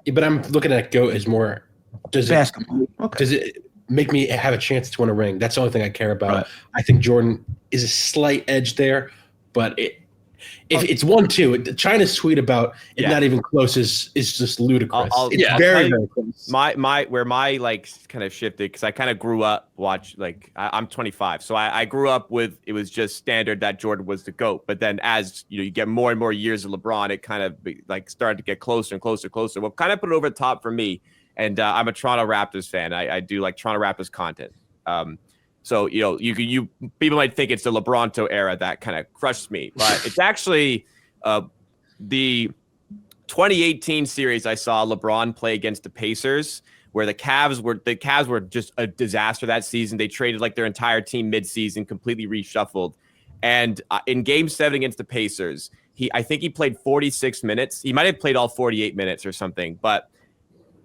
S4: yeah, but I'm looking at GOAT as more
S3: basketball.
S4: Does it make me have a chance to win a ring? That's the only thing I care about.
S3: Right.
S4: I think Jordan is a slight edge there, but if it's 1-2, China's tweet about it not even close is just ludicrous. It's very close.
S1: My like kind of shifted because I kind of grew up I'm 25, so I grew up with it was just standard that Jordan was the GOAT. But then as you get more and more years of LeBron, it kind of started to get closer and closer. What kind of put it over the top for me, and I'm a Toronto Raptors fan. I do like Toronto Raptors content. So, you people might think it's the LeBronto era that kind of crushed me, but it's actually the 2018 series I saw LeBron play against the Pacers, where the Cavs were just a disaster that season. They traded their entire team midseason, completely reshuffled. And in Game 7 against the Pacers, I think he played 46 minutes. He might have played all 48 minutes or something, but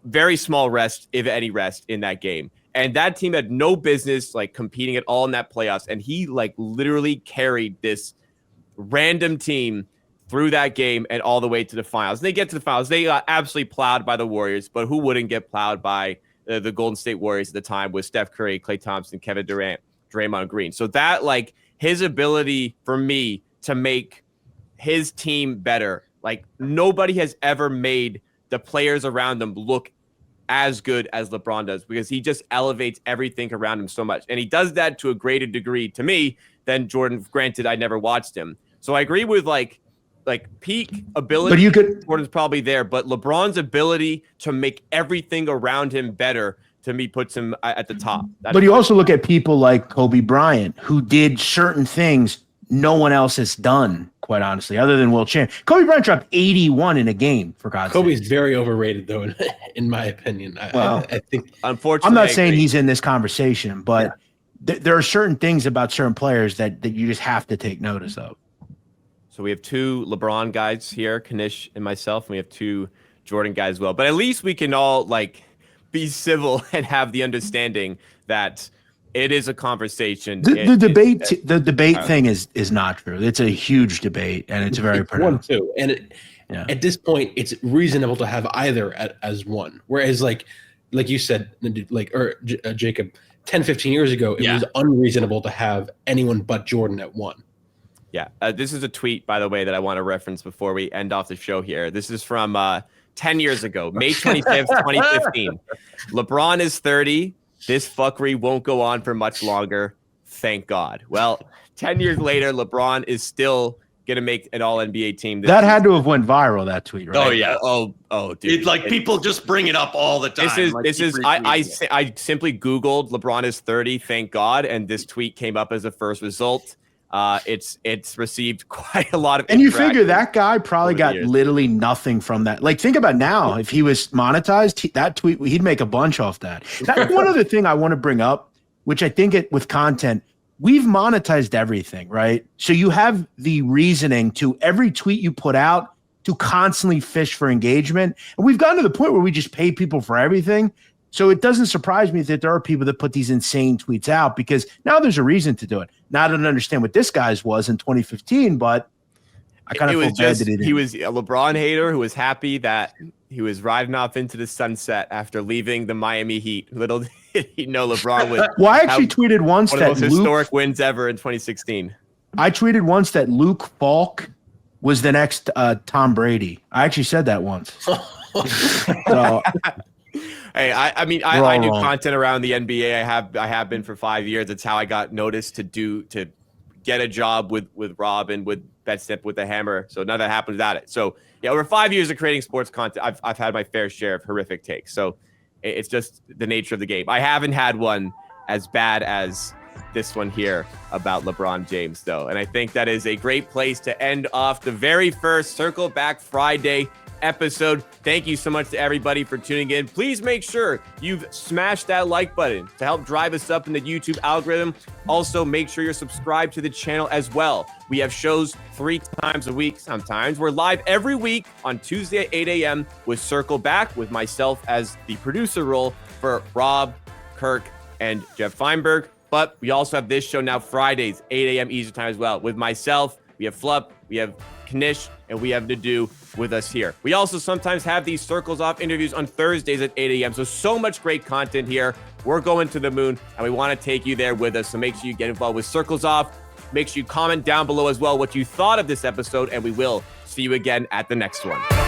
S1: very small rest, if any rest, in that game. And that team had no business competing at all in that playoffs. And he literally carried this random team through that game and all the way to the finals. And they get to the finals. They got absolutely plowed by the Warriors, but who wouldn't get plowed by the Golden State Warriors at the time with Steph Curry, Klay Thompson, Kevin Durant, Draymond Green. So that his ability for me to make his team better, nobody has ever made the players around them look as good as LeBron does, because he just elevates everything around him so much. And he does that to a greater degree to me than Jordan. Granted, I never watched him. So I agree with peak ability. But Jordan's probably there, but LeBron's ability to make everything around him better to me puts him at the top.
S3: But you also look at people like Kobe Bryant, who did certain things no one else has done, quite honestly, other than Will Chamberlain. Kobe Bryant dropped 81 in a game, for God's sake.
S4: Kobe's very overrated, though, in my opinion. I think,
S1: unfortunately,
S3: I'm not saying he's in this conversation, but there are certain things about certain players that you just have to take notice of.
S1: So we have 2 LeBron guys here, Kanish and myself, and we have 2 Jordan guy as well. But at least we can all like be civil and have the understanding that it is a conversation.
S3: The debate thing is not true. It's a huge debate, and it's very
S4: one too. And at this point, it's reasonable to have either as one. Whereas, like you said, Jacob, 10, 15 years ago, it was unreasonable to have anyone but Jordan at one.
S1: Yeah, this is a tweet, by the way, that I want to reference before we end off the show here. This is from 10 years ago, May 25th, 2015. LeBron is 30. This fuckery won't go on for much longer. Thank God. Well, 10 years later, LeBron is still going to make an all-NBA team.
S3: That had to have went viral, that tweet, right?
S2: Oh, yeah.
S1: Oh, dude.
S2: It's like people just bring it up all the time.
S1: I simply Googled LeBron is 30, thank God, and this tweet came up as a first result. It's received quite a lot of
S3: and you figure that guy probably got literally nothing from that. Like, think about now, if he was monetized, that tweet, he'd make a bunch off that. That's one other thing I want to bring up, which I think with content, we've monetized everything, right? So you have the reasoning to every tweet you put out to constantly fish for engagement. And we've gotten to the point where we just pay people for everything. So it doesn't surprise me that there are people that put these insane tweets out because now there's a reason to do it. Now I don't understand what this guy's was in 2015, but I kind of feel bad that
S1: he was a LeBron hater who was happy that he was riding off into the sunset after leaving the Miami Heat. Little did he know LeBron would.
S3: Well, I actually tweeted once
S1: one of the most historic wins ever in 2016.
S3: I tweeted once that Luke Falk was the next Tom Brady. I actually said that once. So.
S1: Hey, I mean, I do content around the NBA. I have been for 5 years. It's how I got noticed to get a job with Rob and with Betstamp with the Hammer. So none of that happened without it. So yeah, over 5 years of creating sports content, I've had my fair share of horrific takes. So it's just the nature of the game. I haven't had one as bad as this one here about LeBron James, though. And I think that is a great place to end off the very first Circle Back Friday episode. Thank you so much to everybody for tuning in. Please make sure you've smashed that like button to help drive us up in the YouTube algorithm. Also, make sure you're subscribed to the channel as well. We have shows 3 times a week sometimes. We're live every week on Tuesday at 8 a.m. with Circle Back with myself as the producer role for Rob, Kirk, and Jeff Feinberg. But we also have this show now Fridays, 8 a.m. Eastern time as well with myself. We have Flup, we have Kanish, and we have Nadu with us here. We also sometimes have these Circles Off interviews on Thursdays at 8 a.m. So much great content here. We're going to the moon, and we want to take you there with us. So make sure you get involved with Circles Off. Make sure you comment down below as well what you thought of this episode, and we will see you again at the next one.